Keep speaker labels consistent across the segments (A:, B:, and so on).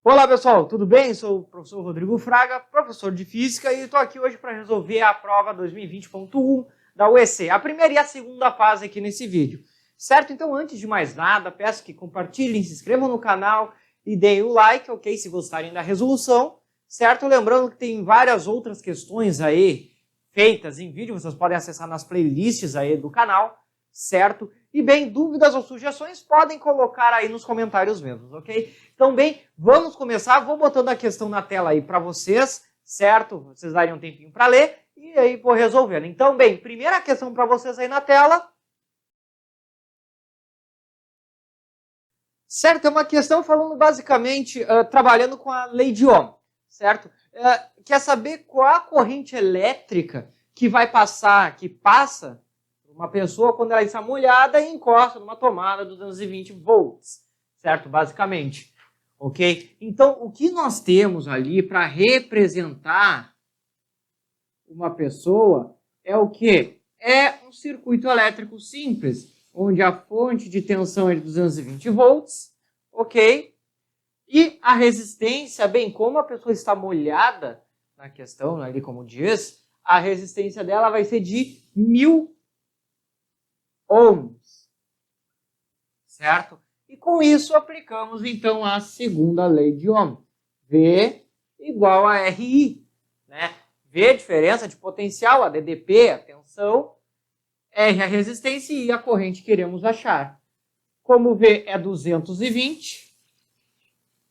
A: Olá pessoal, tudo bem? Sou o professor Rodrigo Fraga, professor de Física, e estou aqui hoje para resolver a prova 2020.1 da UEC, a primeira e a segunda fase aqui nesse vídeo. Certo? Então, antes de mais nada, peço que compartilhem, se inscrevam no canal e deem o like, ok? Se gostarem da resolução, certo? Lembrando que tem várias outras questões aí feitas em vídeo, vocês podem acessar nas playlists aí do canal, certo? E bem, dúvidas ou sugestões podem colocar aí nos comentários mesmo, ok? Então, bem, vamos começar. Vou botando a questão na tela aí para vocês, certo? Vocês darem um tempinho para ler e aí vou resolvendo. Então, bem, primeira questão para vocês aí na tela. Certo? É uma questão falando basicamente, trabalhando com a lei de Ohm, certo? Quer saber qual a corrente elétrica que vai passar, que passa uma pessoa quando ela está molhada e encosta numa tomada de 220 volts, certo? Basicamente, ok? Então, o que nós temos ali para representar uma pessoa é o quê? É um circuito elétrico simples, onde a fonte de tensão é de 220 volts, ok? E a resistência, bem como a pessoa está molhada na questão, ali como diz, a resistência dela vai ser de 1000 ohms, certo? E com isso aplicamos então a segunda lei de Ohm. V igual a RI, né? V a diferença de potencial, a DDP, a tensão, R a resistência e a corrente que queremos achar. Como V é 220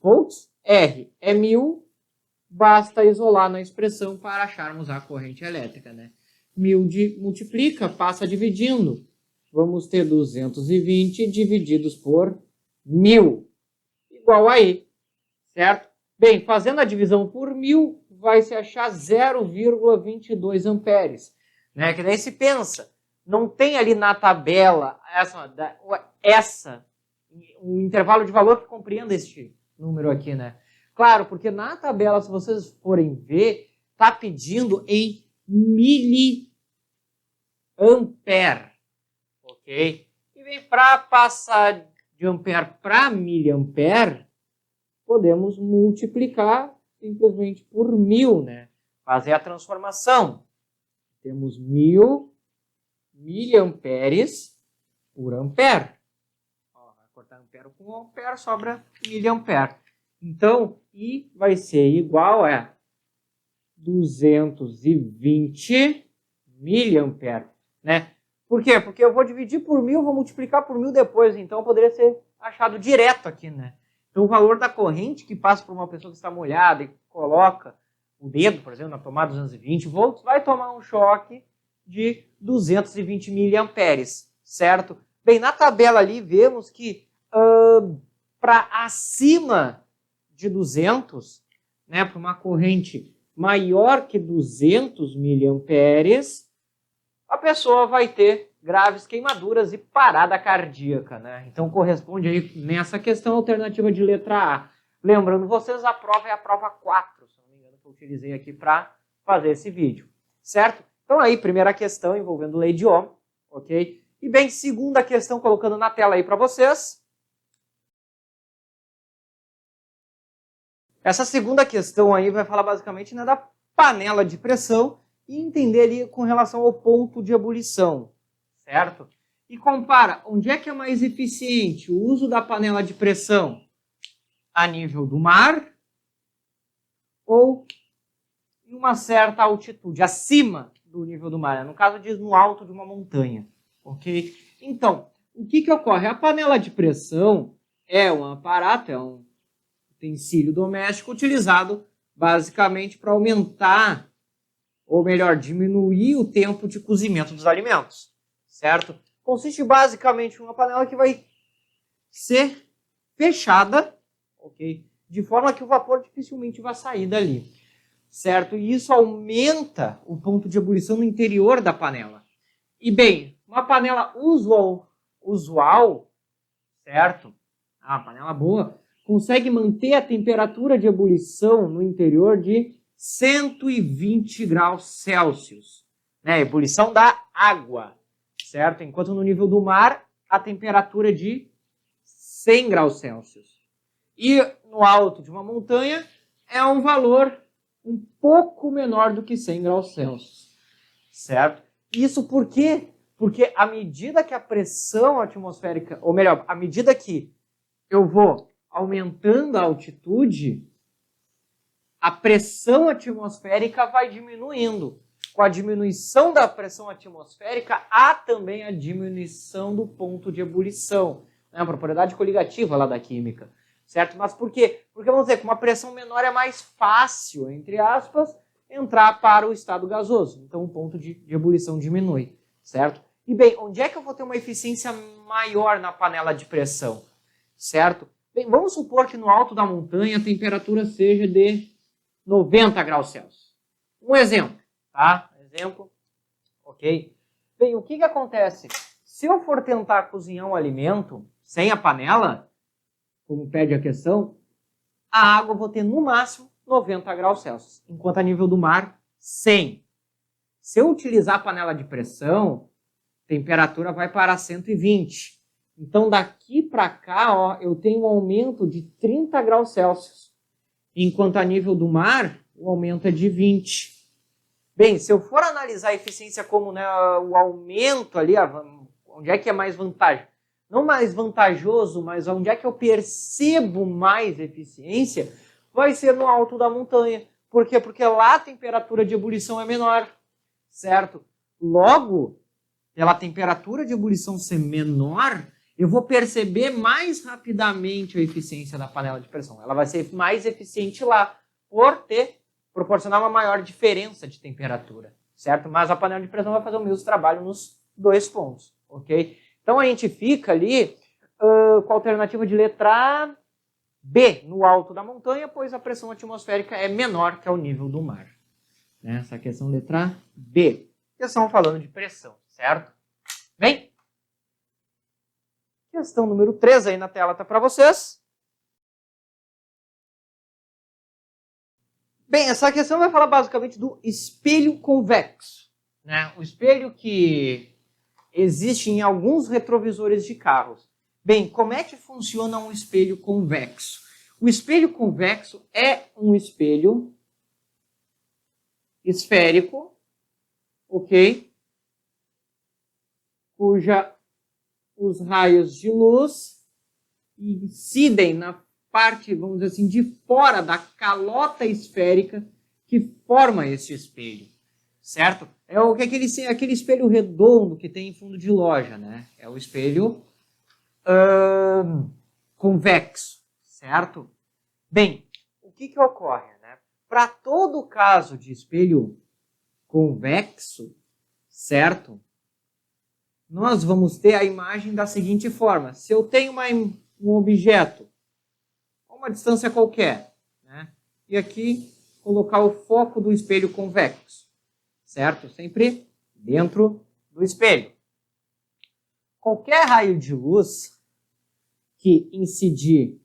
A: volts, R é 1000, basta isolar na expressão para acharmos a corrente elétrica, né? 1000 multiplica, passa dividindo. Vamos ter 220 divididos por 1000, igual a I, certo? Bem, fazendo a divisão por 1000, vai se achar 0,22 amperes. Né? Que daí se pensa, não tem ali na tabela um intervalo de valor que compreenda este número aqui, né? Claro, porque na tabela, se vocês forem ver, está pedindo em miliampere. Ok? E bem, para passar de ampere para miliampere, podemos multiplicar simplesmente por 1000, né? Fazer a transformação. Temos 1000 miliamperes por ampere. Ó, vai cortar ampere com ampere, sobra miliampere. Então, I vai ser igual a 220 miliampere, né? Por quê? Porque eu vou dividir por 1000, vou multiplicar por 1000 depois, então poderia ser achado direto aqui, né? Então o valor da corrente que passa por uma pessoa que está molhada e coloca o dedo, por exemplo, na tomada 220 volts, vai tomar um choque de 220 miliamperes, certo? Bem, na tabela ali vemos que para acima de 200, né, para uma corrente maior que 200 miliamperes, a pessoa vai ter graves queimaduras e parada cardíaca, né? Então corresponde aí nessa questão a alternativa de letra A. Lembrando vocês, a prova é a prova 4, se não me engano, que eu utilizei aqui para fazer esse vídeo, certo? Então aí, primeira questão envolvendo lei de Ohm, ok? E bem, segunda questão colocando na tela aí para vocês. Essa segunda questão aí vai falar basicamente, né, da panela de pressão e entender ali com relação ao ponto de ebulição, certo? E compara, onde é que é mais eficiente o uso da panela de pressão? A nível do mar ou em uma certa altitude, acima do nível do mar? No caso diz no alto de uma montanha, ok? Então, o que ocorre? A panela de pressão é um aparato, é um utensílio doméstico utilizado basicamente para aumentar, ou melhor, diminuir o tempo de cozimento dos alimentos, certo? Consiste basicamente em uma panela que vai ser fechada, ok? De forma que o vapor dificilmente vai sair dali, certo? E isso aumenta o ponto de ebulição no interior da panela. E bem, uma panela usual, certo? A panela boa, consegue manter a temperatura de ebulição no interior de 120 graus Celsius, né? Ebulição da água, certo? Enquanto no nível do mar, a temperatura de 100 graus Celsius. E no alto de uma montanha é um valor um pouco menor do que 100 graus Celsius, certo? Isso por quê? Porque à medida que a pressão atmosférica, ou melhor, à medida que eu vou aumentando a altitude, a pressão atmosférica vai diminuindo. Com a diminuição da pressão atmosférica, há também a diminuição do ponto de ebulição. É uma propriedade coligativa lá da química. Certo? Mas por quê? Porque, vamos dizer, com uma pressão menor é mais fácil, entre aspas, entrar para o estado gasoso. Então, o ponto de ebulição diminui. Certo? E, bem, onde é que eu vou ter uma eficiência maior na panela de pressão? Certo? Bem, vamos supor que no alto da montanha a temperatura seja de 90 graus Celsius. Um exemplo, tá? Exemplo, ok? Bem, o que acontece? Se eu for tentar cozinhar um alimento sem a panela, como pede a questão, a água eu vou ter no máximo 90 graus Celsius, enquanto a nível do mar, 100. Se eu utilizar a panela de pressão, a temperatura vai para 120. Então, daqui para cá, ó, eu tenho um aumento de 30 graus Celsius, enquanto a nível do mar, o aumento é de 20. Bem, se eu for analisar a eficiência como, né, o aumento ali, onde é que é mais vantajoso? Não mais vantajoso, mas onde é que eu percebo mais eficiência, vai ser no alto da montanha. Por quê? Porque lá a temperatura de ebulição é menor, certo? Logo, pela temperatura de ebulição ser menor, eu vou perceber mais rapidamente a eficiência da panela de pressão. Ela vai ser mais eficiente lá, por proporcionar uma maior diferença de temperatura, certo? Mas a panela de pressão vai fazer o mesmo trabalho nos dois pontos, ok? Então a gente fica ali com a alternativa de letra B, no alto da montanha, pois a pressão atmosférica é menor que ao nível do mar. Essa questão letra B. Questão falando de pressão, certo? Bem, questão número 3 aí na tela está para vocês. Bem, essa questão vai falar basicamente do espelho convexo, né? O espelho que existe em alguns retrovisores de carros. Bem, como é que funciona um espelho convexo? O espelho convexo é um espelho esférico, ok? Cuja os raios de luz incidem na parte, vamos dizer assim, de fora da calota esférica que forma esse espelho, certo? É aquele espelho redondo que tem em fundo de loja, né? É o espelho convexo, certo? Bem, o que ocorre, né? Para todo caso de espelho convexo, certo? Nós vamos ter a imagem da seguinte forma. Se eu tenho um objeto a uma distância qualquer, né? E aqui colocar o foco do espelho convexo, certo? Sempre dentro do espelho. Qualquer raio de luz que incidir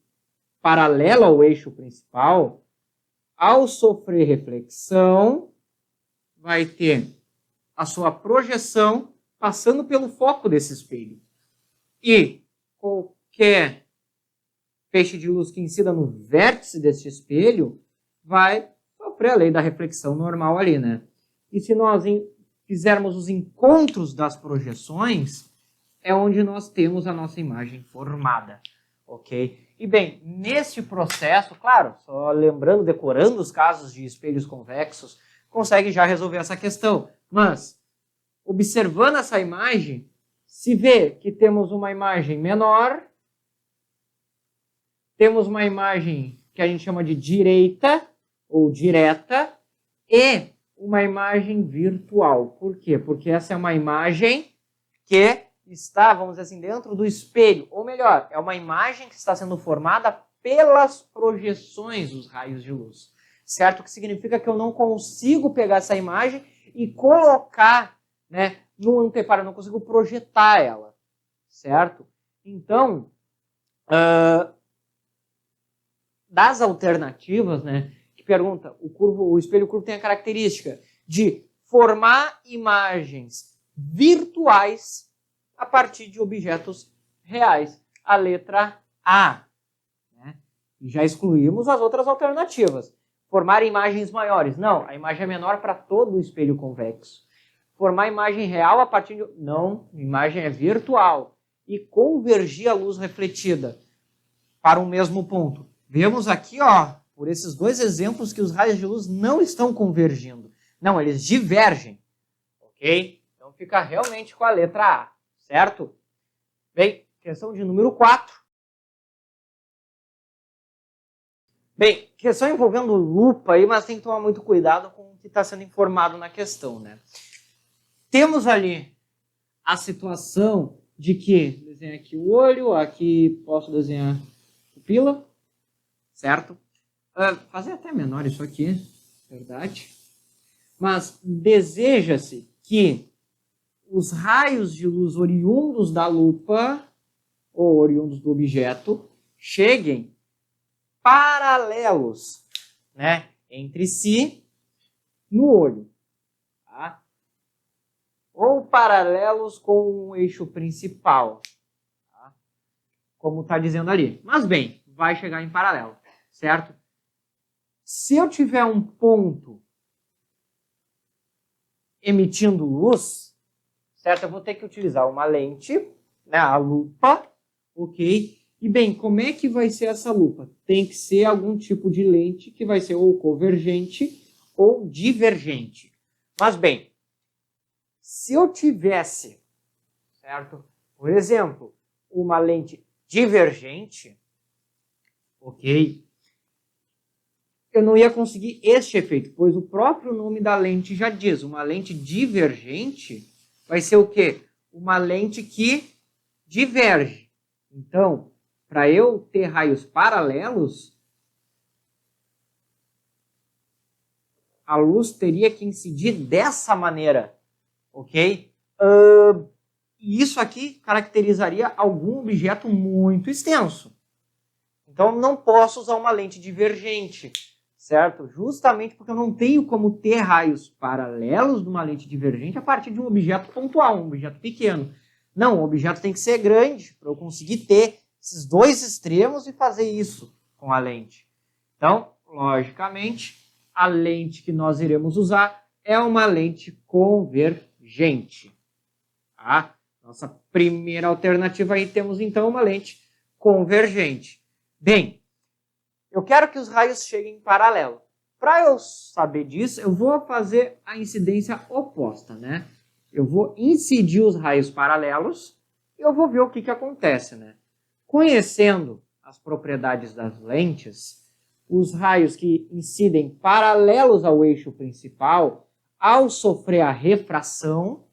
A: paralelo ao eixo principal, ao sofrer reflexão, vai ter a sua projeção passando pelo foco desse espelho. E qualquer feixe de luz que incida no vértice desse espelho vai sofrer a lei da reflexão normal ali, né? E se nós fizermos os encontros das projeções, é onde nós temos a nossa imagem formada, ok? E bem, nesse processo, claro, só lembrando, decorando os casos de espelhos convexos, consegue já resolver essa questão. Mas, observando essa imagem, se vê que temos uma imagem menor, temos uma imagem que a gente chama de direita ou direta e uma imagem virtual. Por quê? Porque essa é uma imagem que está, vamos dizer assim, dentro do espelho. Ou melhor, é uma imagem que está sendo formada pelas projeções dos raios de luz. Certo? O que significa que eu não consigo pegar essa imagem e colocar, né, no anteparo, eu não consigo projetar ela. Certo? Então, das alternativas, né, que pergunta, o espelho curvo tem a característica de formar imagens virtuais a partir de objetos reais. A letra A. Né? E já excluímos as outras alternativas. Formar imagens maiores. Não, a imagem é menor para todo o espelho convexo. Formar imagem real a partir de... Não, imagem é virtual. E convergir a luz refletida para um mesmo ponto. Vemos aqui, ó, por esses dois exemplos, que os raios de luz não estão convergindo. Não, eles divergem. Ok? Então fica realmente com a letra A, certo? Bem, questão de número 4. Bem, questão envolvendo lupa aí, mas tem que tomar muito cuidado com o que está sendo informado na questão, né? Temos ali a situação de que desenhar aqui o olho, aqui posso desenhar pupila, certo? Fazer até menor isso aqui, verdade? Mas deseja-se que os raios de luz oriundos da lupa ou oriundos do objeto cheguem paralelos, né, entre si no olho, tá? Ou paralelos com o eixo principal, tá? Como está dizendo ali. Mas bem, vai chegar em paralelo, certo? Se eu tiver um ponto emitindo luz, certo? Eu vou ter que utilizar uma lente, né, a lupa, ok? E bem, como é que vai ser essa lupa? Tem que ser algum tipo de lente que vai ser ou convergente ou divergente. Mas bem, se eu tivesse, certo? Por exemplo, uma lente divergente, ok? Eu não ia conseguir este efeito, pois o próprio nome da lente já diz, uma lente divergente vai ser o quê? Uma lente que diverge. Então, para eu ter raios paralelos, a luz teria que incidir dessa maneira, ok? E isso aqui caracterizaria algum objeto muito extenso. Então, não posso usar uma lente divergente, certo? Justamente porque eu não tenho como ter raios paralelos de uma lente divergente a partir de um objeto pontual, um objeto pequeno. Não, o objeto tem que ser grande para eu conseguir ter esses dois extremos e fazer isso com a lente. Então, logicamente, a lente que nós iremos usar é uma lente convergente. Tá? Nossa primeira alternativa aí temos então uma lente convergente. Bem, eu quero que os raios cheguem em paralelo. Para eu saber disso, eu vou fazer a incidência oposta, né? Eu vou incidir os raios paralelos e eu vou ver o que acontece, né? Conhecendo as propriedades das lentes, os raios que incidem paralelos ao eixo principal, ao sofrer a refração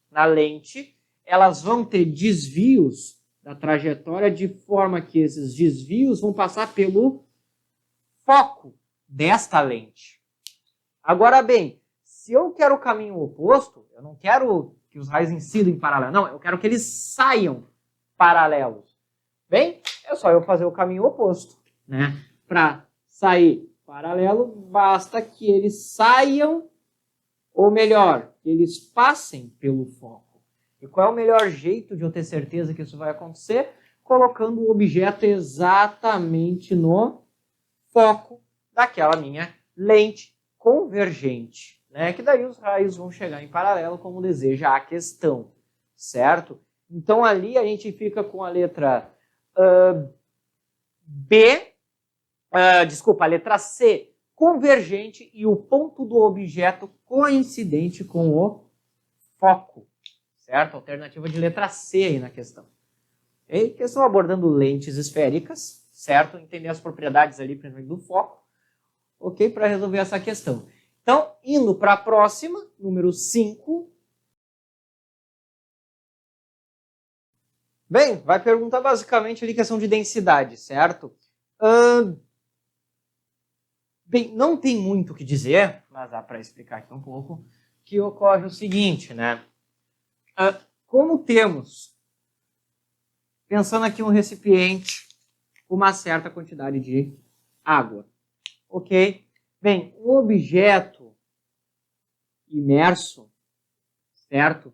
A: na lente, elas vão ter desvios da trajetória de forma que esses desvios vão passar pelo foco desta lente. Agora bem, se eu quero o caminho oposto, eu não quero que os raios incidam em paralelo, não, eu quero que eles saiam paralelos. Bem, é só eu fazer o caminho oposto, né? Para sair paralelo, basta que eles saiam, ou melhor, que eles passem pelo foco. E qual é o melhor jeito de eu ter certeza que isso vai acontecer? Colocando o objeto exatamente no foco daquela minha lente convergente, né? Que daí os raios vão chegar em paralelo como deseja a questão, certo? Então ali a gente fica com a letra a letra C, convergente, e o ponto do objeto coincidente com o foco, certo? Alternativa de letra C aí na questão. E questão abordando lentes esféricas, certo? Entender as propriedades ali, principalmente do foco, ok? Para resolver essa questão. Então, indo para a próxima, número 5. Bem, vai perguntar basicamente ali questão de densidade, certo? Bem, não tem muito o que dizer, mas dá para explicar aqui um pouco, que ocorre o seguinte, né? Como temos, pensando aqui um recipiente, uma certa quantidade de água, ok? Bem, o objeto imerso, certo?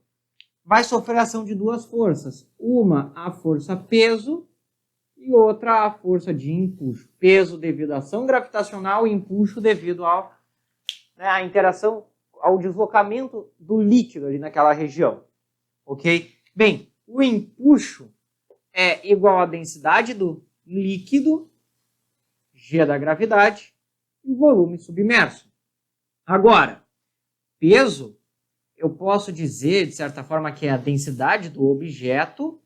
A: vai sofrer a ação de duas forças. Uma, a força peso, e outra, a força de empuxo. Peso devido à ação gravitacional e empuxo devido à interação, ao deslocamento do líquido ali naquela região. Ok? Bem, o empuxo é igual à densidade do líquido, G da gravidade, e o volume submerso. Agora, peso, eu posso dizer, de certa forma, que é a densidade do objeto,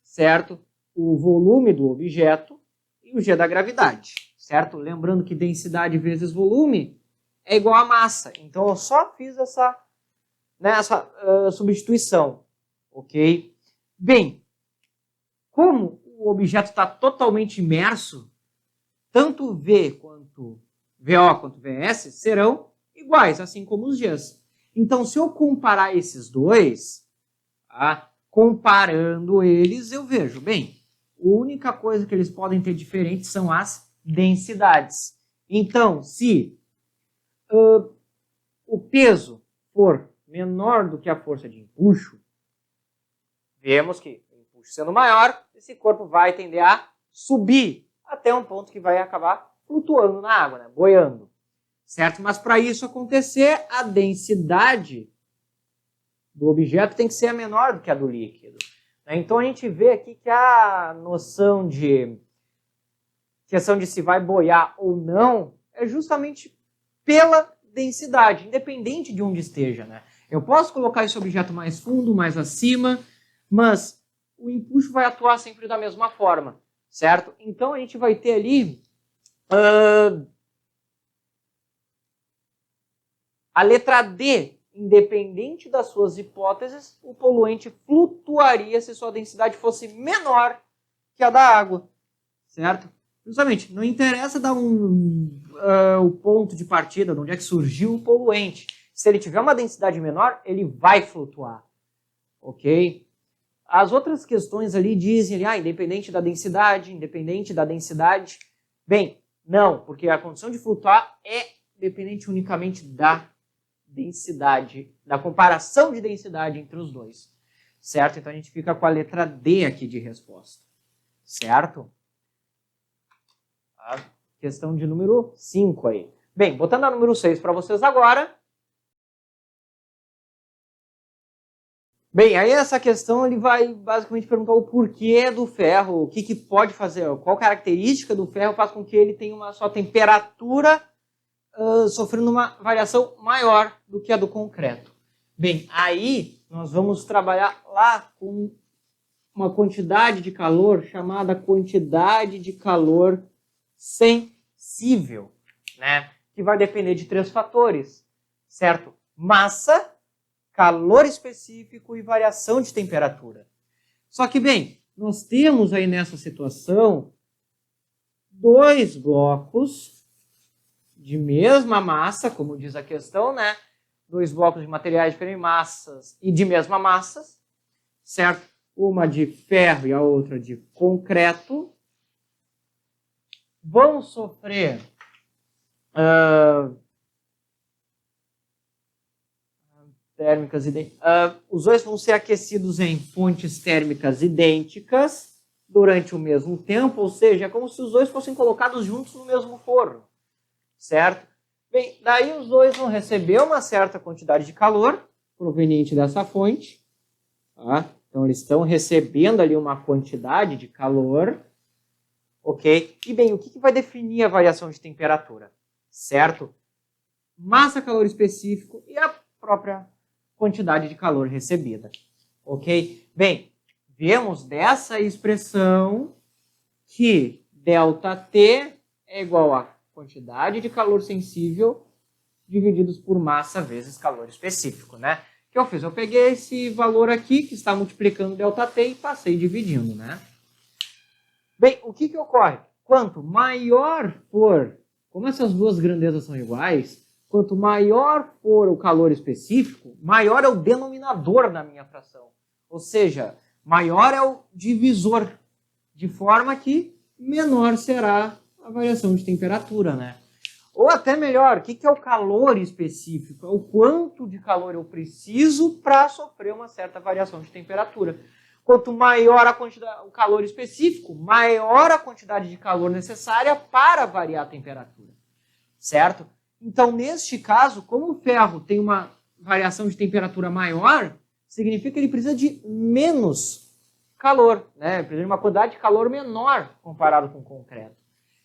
A: certo? O volume do objeto e o G da gravidade, certo? Lembrando que densidade vezes volume é igual a massa. Então, eu só fiz essa substituição, ok? Bem, como o objeto está totalmente imerso, tanto V quanto VO quanto VS serão iguais, assim como os Gs. Então, se eu comparar esses dois, comparando eles, eu vejo, bem, a única coisa que eles podem ter diferente são as densidades. Então, se o peso for menor do que a força de empuxo, vemos que o empuxo sendo maior, esse corpo vai tender a subir até um ponto que vai acabar flutuando na água, né? Boiando. Certo? Mas para isso acontecer, a densidade do objeto tem que ser menor do que a do líquido. Então a gente vê aqui que a noção de questão de se vai boiar ou não é justamente pela densidade, independente de onde esteja, né? Eu posso colocar esse objeto mais fundo, mais acima, mas o empuxo vai atuar sempre da mesma forma, certo? Então a gente vai ter ali a letra D, independente das suas hipóteses, o poluente flutuaria se sua densidade fosse menor que a da água, certo? Justamente, não interessa dar o ponto de partida, de onde é que surgiu o poluente. Se ele tiver uma densidade menor, ele vai flutuar, ok? As outras questões ali dizem, independente da densidade, Bem, não, porque a condição de flutuar é dependente unicamente da densidade, da comparação de densidade entre os dois, certo? Então a gente fica com a letra D aqui de resposta, certo? A questão de número 5 aí. Bem, botando a número 6 para vocês agora. Bem, aí essa questão ele vai basicamente perguntar o porquê do ferro, o que pode fazer, qual característica do ferro faz com que ele tenha uma sua temperatura sofrendo uma variação maior do que a do concreto. Bem, aí nós vamos trabalhar lá com uma quantidade de calor chamada quantidade de calor sensível, né? Que vai depender de 3 fatores, certo? Massa, calor específico e variação de temperatura. Só que, bem, nós temos aí nessa situação 2 blocos de mesma massa, como diz a questão, né? 2 blocos de materiais de diferentes massas e de mesma massa, certo? Uma de ferro e a outra de concreto. Vão sofrer térmicas os dois vão ser aquecidos em fontes térmicas idênticas durante o mesmo tempo, ou seja, é como se os dois fossem colocados juntos no mesmo forno, certo? Bem, daí os dois vão receber uma certa quantidade de calor proveniente dessa fonte, tá? Então eles estão recebendo ali uma quantidade de calor, ok? E bem, o que vai definir a variação de temperatura, certo? Massa, calor específico e a própria quantidade de calor recebida, ok? Bem, vemos dessa expressão que ΔT é igual a quantidade de calor sensível divididos por massa vezes calor específico, né? O que eu fiz? Eu peguei esse valor aqui, que está multiplicando ΔT, e passei dividindo, né? Bem, o que ocorre? Quanto maior for, como essas duas grandezas são iguais, quanto maior for o calor específico, maior é o denominador da minha fração. Ou seja, maior é o divisor, de forma que menor será a variação de temperatura, né? Ou até melhor, o que é o calor específico? É o quanto de calor eu preciso para sofrer uma certa variação de temperatura. Quanto maior o calor específico, maior a quantidade de calor necessária para variar a temperatura. Certo? Então, neste caso, como o ferro tem uma variação de temperatura maior, significa que ele precisa de menos calor, né? Ele precisa de uma quantidade de calor menor comparado com o concreto.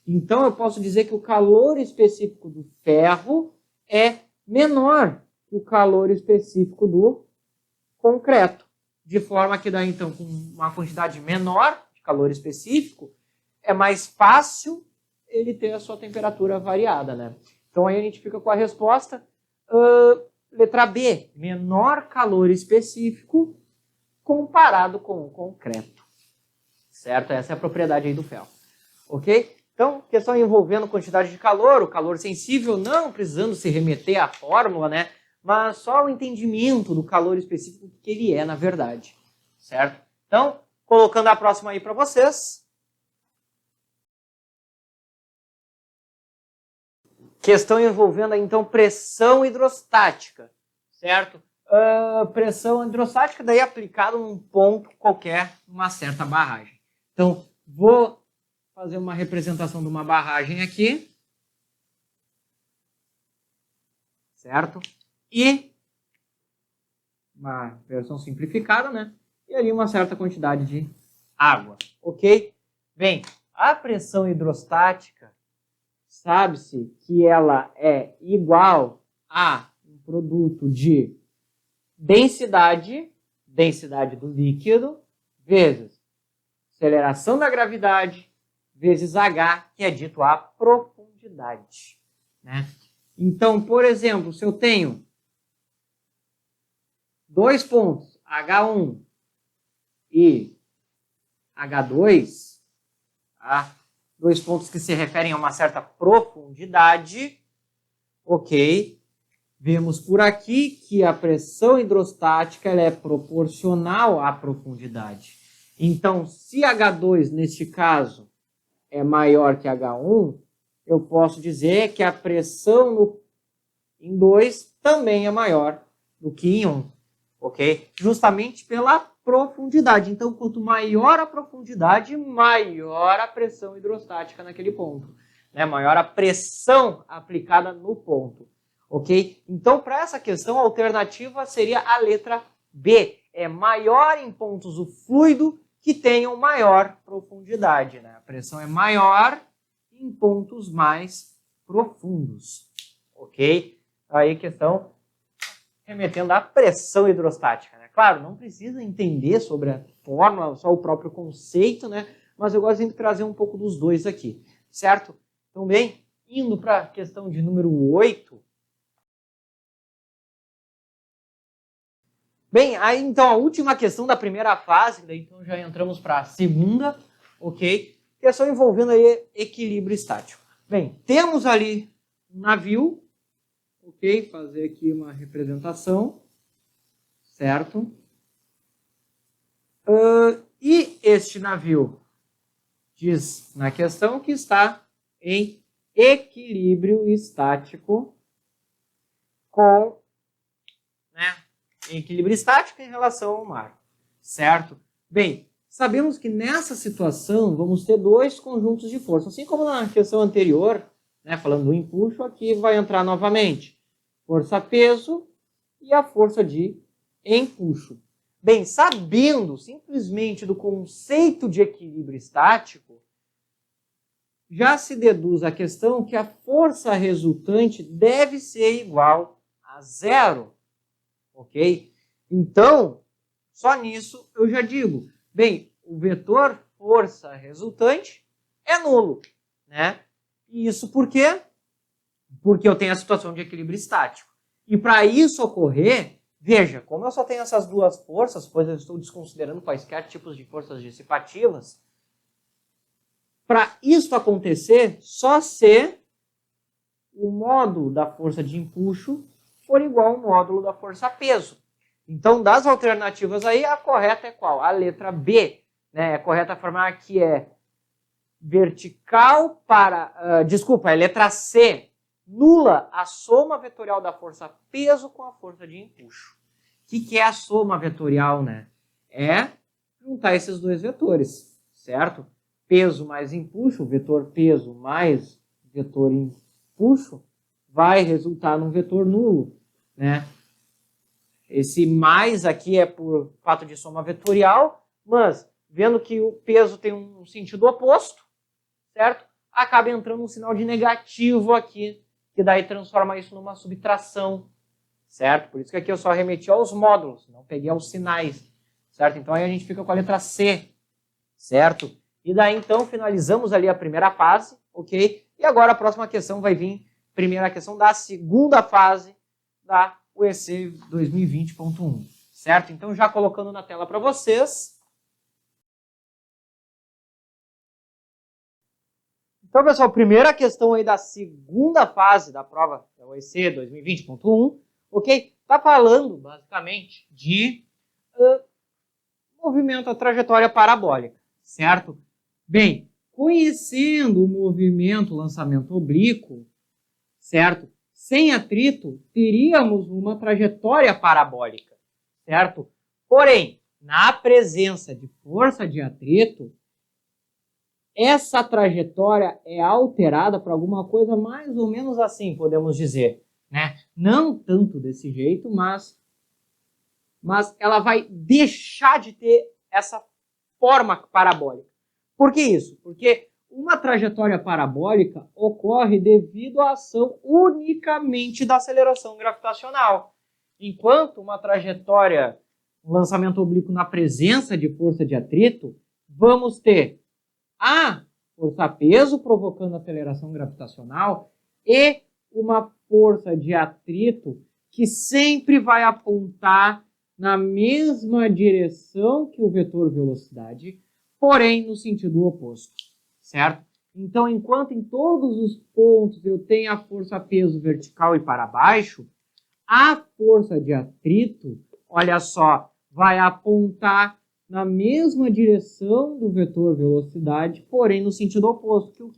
A: Então, eu posso dizer que o calor específico do ferro é menor que o calor específico do concreto. De forma que daí, então, com uma quantidade menor de calor específico, é mais fácil ele ter a sua temperatura variada, né? Então, aí a gente fica com a resposta, letra B, menor calor específico comparado com o concreto. Certo? Essa é a propriedade aí do ferro. Ok? Então, questão envolvendo quantidade de calor, o calor sensível, não precisando se remeter à fórmula, né? Mas só o entendimento do calor específico que ele é, na verdade. Certo? Então, colocando a próxima aí para vocês. Questão envolvendo, então, pressão hidrostática. Certo? Pressão hidrostática, daí aplicada num ponto qualquer, numa certa barragem. Então, vou fazer uma representação de uma barragem aqui. Certo? E uma versão simplificada, né? E ali uma certa quantidade de água. Ok? Bem, a pressão hidrostática, sabe-se que ela é igual a um produto de densidade do líquido, vezes aceleração da gravidade, vezes H, que é dito a profundidade. Né? Então, por exemplo, se eu tenho dois pontos, H1 e H2, tá? Dois pontos que se referem a uma certa profundidade, ok? Vemos por aqui que a pressão hidrostática ela é proporcional à profundidade. Então, se H2, neste caso, é maior que H1, eu posso dizer que a pressão em 2 também é maior do que em 1. Ok? Justamente pela profundidade. Então, quanto maior a profundidade, maior a pressão hidrostática naquele ponto. Né? Maior a pressão aplicada no ponto. Ok? Então, para essa questão, a alternativa seria a letra B. É maior em pontos o fluido que tenham maior profundidade. Né? A pressão é maior em pontos mais profundos. Ok? Aí, questão remetendo à pressão hidrostática. Né? Claro, não precisa entender sobre a fórmula, só o próprio conceito, né? Mas eu gosto de trazer um pouco dos dois aqui, certo? Então, bem, indo para a questão de número 8. Bem, aí então a última questão da primeira fase, daí então já entramos para a segunda, ok? Questão envolvendo aí equilíbrio estático. Bem, temos ali um navio, ok? Fazer aqui uma representação, certo? E este navio diz na questão que está em equilíbrio estático com, né, equilíbrio estático em relação ao mar, certo? Bem, sabemos que nessa situação vamos ter dois conjuntos de força, assim como na questão anterior, né, falando do empuxo, aqui vai entrar novamente força-peso e a força de empuxo. Bem, sabendo simplesmente do conceito de equilíbrio estático, já se deduz a questão que a força resultante deve ser igual a zero. Ok? Então, só nisso eu já digo, bem, o vetor força resultante é nulo. Né? E isso por quê? Porque eu tenho a situação de equilíbrio estático. E para isso ocorrer, veja, como eu só tenho essas duas forças, pois eu estou desconsiderando quaisquer tipos de forças dissipativas, para isso acontecer, só se o módulo da força de empuxo for igual ao módulo da força-peso. Então, das alternativas aí, a correta é qual? A letra B. Né? A correta afirmar que é vertical para... desculpa, é letra C. nula a soma vetorial da força peso com a força de empuxo. O que é a soma vetorial, né? É juntar esses dois vetores, certo? Peso mais empuxo, vetor peso mais vetor empuxo, vai resultar num vetor nulo, né? Esse mais aqui é por fato de soma vetorial, mas vendo que o peso tem um sentido oposto, certo? Acaba entrando um sinal de negativo aqui, que daí transforma isso numa subtração, certo? Por isso que aqui eu só remeti aos módulos, não peguei aos sinais, certo? Então aí a gente fica com a letra C, certo? E daí então finalizamos ali a primeira fase, ok? E agora a próxima questão vai vir, primeira questão da segunda fase da UEC 2020.1, certo? Então já colocando na tela para vocês. Então, pessoal, primeira questão aí da segunda fase da prova da UEC 2020.1, ok? Tá falando, basicamente, de movimento, a trajetória parabólica, certo? Bem, conhecendo o movimento lançamento oblíquo, certo? Sem atrito, teríamos uma trajetória parabólica, certo? Porém, na presença de força de atrito, essa trajetória é alterada para alguma coisa mais ou menos assim, podemos dizer, né? Não tanto desse jeito, mas ela vai deixar de ter essa forma parabólica. Por que isso? Porque uma trajetória parabólica ocorre devido à ação unicamente da aceleração gravitacional, enquanto uma trajetória, um lançamento oblíquo na presença de força de atrito, vamos ter a força-peso provocando aceleração gravitacional e uma força de atrito que sempre vai apontar na mesma direção que o vetor velocidade, porém no sentido oposto, certo? Então, enquanto em todos os pontos eu tenho a força-peso vertical e para baixo, a força de atrito, olha só, vai apontar na mesma direção do vetor velocidade, porém no sentido oposto,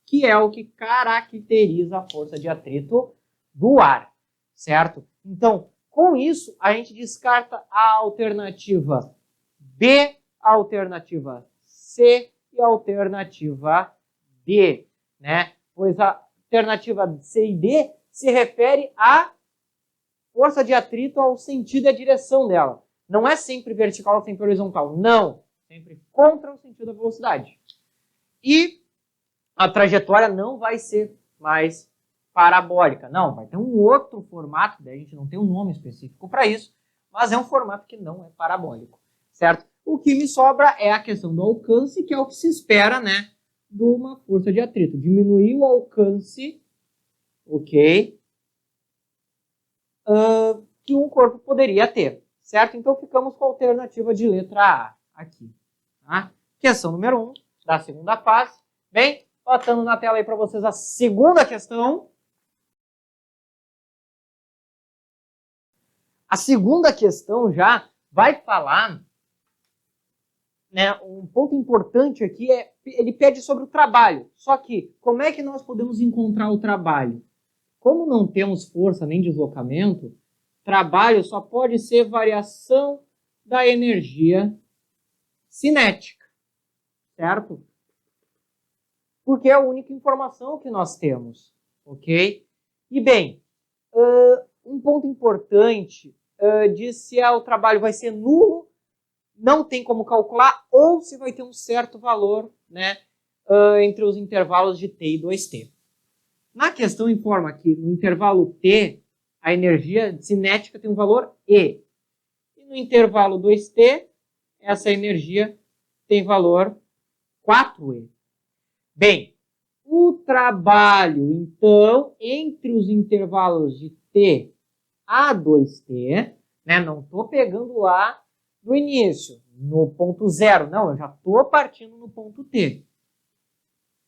A: que é o que caracteriza a força de atrito do ar, certo? Então, com isso, a gente descarta a alternativa B, a alternativa C e a alternativa D, né? Pois a alternativa C e D se refere à força de atrito ao sentido e à direção dela. Não é sempre vertical ou sempre horizontal. Não. Sempre contra o sentido da velocidade. E a trajetória não vai ser mais parabólica. Não, vai ter um outro formato, daí a gente não tem um nome específico para isso, mas é um formato que não é parabólico, certo? O que me sobra é a questão do alcance, que é o que se espera, né, de uma força de atrito. Diminuir o alcance, ok, que um corpo poderia ter, certo? Então ficamos com a alternativa de letra A aqui, tá? Questão número 1 da segunda fase. Bem, botando na tela aí para vocês a segunda questão. A segunda questão já vai falar, né, um ponto importante aqui é, ele pede sobre o trabalho. Só que, como é que nós podemos encontrar o trabalho? Como não temos força nem deslocamento, trabalho só pode ser variação da energia cinética, certo? Porque é a única informação que nós temos, ok? E bem, um ponto importante de se o trabalho vai ser nulo, não tem como calcular, ou se vai ter um certo valor, né, entre os intervalos de t e 2t. Na questão informa que no intervalo t, a energia cinética tem um valor E. E no intervalo 2t, essa energia tem valor 4E. Bem, o trabalho, então, entre os intervalos de t a 2t, né, não estou pegando lá do início, no ponto zero, não, eu já estou partindo no ponto t.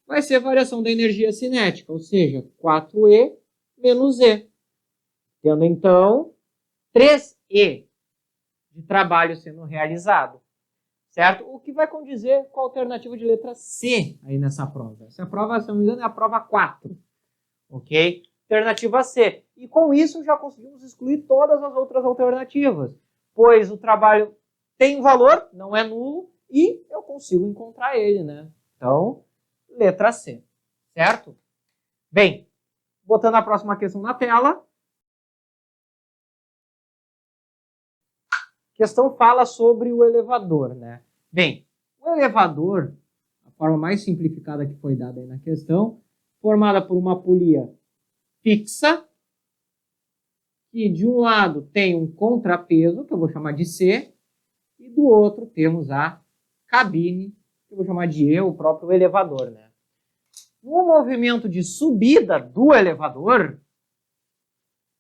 A: Vai ser a variação da energia cinética, ou seja, 4E menos E. Tendo, então, 3E de trabalho sendo realizado, certo? O que vai condizer com a alternativa de letra C aí nessa prova. Essa prova, se não me engano, é a prova 4, ok? Alternativa C. E com isso já conseguimos excluir todas as outras alternativas, pois o trabalho tem um valor, não é nulo, e eu consigo encontrar ele, né? Então, letra C, certo? Bem, botando a próxima questão na tela. A questão fala sobre o elevador, né? Bem, o elevador, a forma mais simplificada que foi dada aí na questão, formada por uma polia fixa, que de um lado tem um contrapeso, que eu vou chamar de C, e do outro temos a cabine, que eu vou chamar de E, o próprio elevador, né? No movimento de subida do elevador,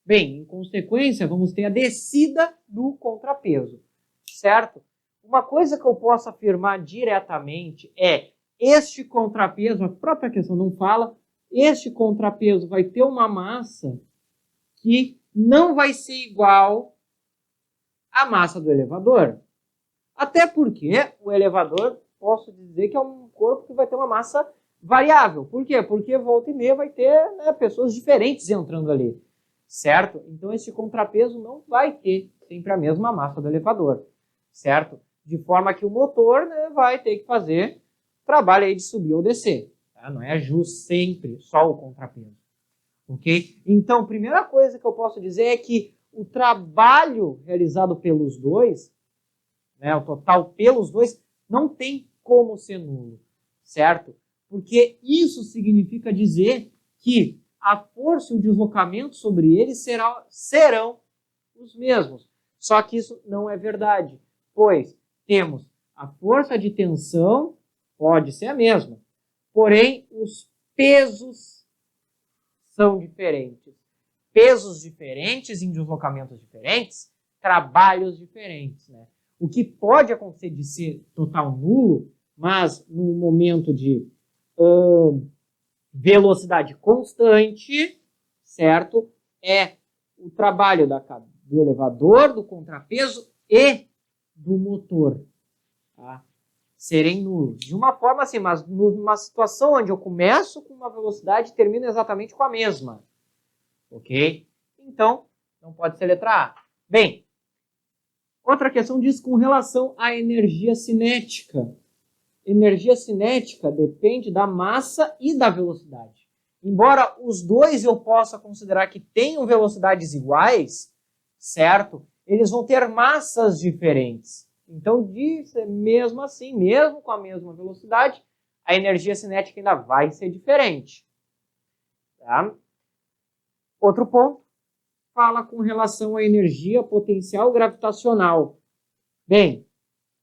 A: bem, em consequência, vamos ter a descida do contrapeso, certo? Uma coisa que eu posso afirmar diretamente é este contrapeso, a própria questão não fala, este contrapeso vai ter uma massa que não vai ser igual à massa do elevador. Até porque o elevador, posso dizer que é um corpo que vai ter uma massa variável. Por quê? Porque volta e meia vai ter, né, pessoas diferentes entrando ali, certo? Então esse contrapeso não vai ter sempre a mesma massa do elevador, certo? De forma que o motor, né, vai ter que fazer trabalho aí de subir ou descer. Tá? Não é justo sempre só o contrapeso. Ok? Então, a primeira coisa que eu posso dizer é que o trabalho realizado pelos dois, né, o total pelos dois, não tem como ser nulo, certo? Porque isso significa dizer que a força e o deslocamento sobre eles serão os mesmos. Só que isso não é verdade, pois temos a força de tensão, pode ser a mesma, porém os pesos são diferentes. Pesos diferentes em deslocamentos diferentes, trabalhos diferentes, né? O que pode acontecer de ser total nulo, mas no momento de velocidade constante, certo? É o trabalho do elevador, do contrapeso e do motor, tá? Serem nulos. De uma forma assim, mas numa situação onde eu começo com uma velocidade e termino exatamente com a mesma. Ok? Então, não pode ser letra A. Bem, outra questão diz com relação à energia cinética. Energia cinética depende da massa e da velocidade. Embora os dois eu possa considerar que tenham velocidades iguais, certo? Eles vão ter massas diferentes. Então, mesmo assim, mesmo com a mesma velocidade, a energia cinética ainda vai ser diferente. Tá? Outro ponto fala com relação à energia potencial gravitacional. Bem,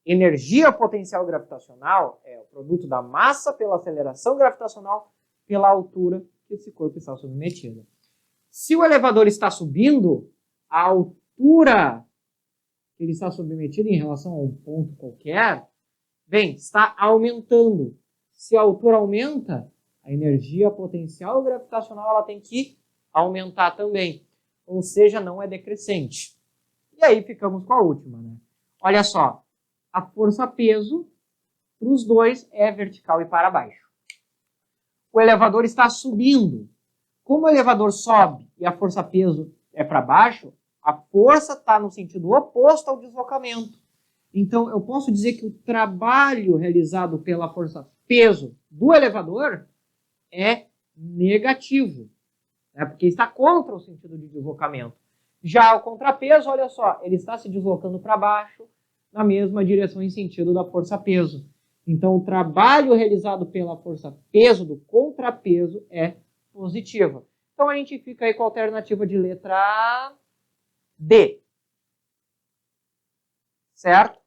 A: energia potencial gravitacional é o produto da massa pela aceleração gravitacional pela altura que esse corpo está submetido. Se o elevador está subindo, a altura que ele está submetido em relação a um ponto qualquer, bem, está aumentando. Se a altura aumenta, a energia potencial gravitacional ela tem que aumentar também. Ou seja, não é decrescente. E aí ficamos com a última, né? Olha só, a força-peso para os dois é vertical e para baixo. O elevador está subindo. Como o elevador sobe e a força-peso é para baixo, a força está no sentido oposto ao deslocamento. Então, eu posso dizer que o trabalho realizado pela força-peso do elevador é negativo, né? Porque está contra o sentido de deslocamento. Já o contrapeso, olha só, ele está se deslocando para baixo na mesma direção em sentido da força-peso. Então, o trabalho realizado pela força-peso do contrapeso é positivo. Então, a gente fica aí com a alternativa de letra D. Certo?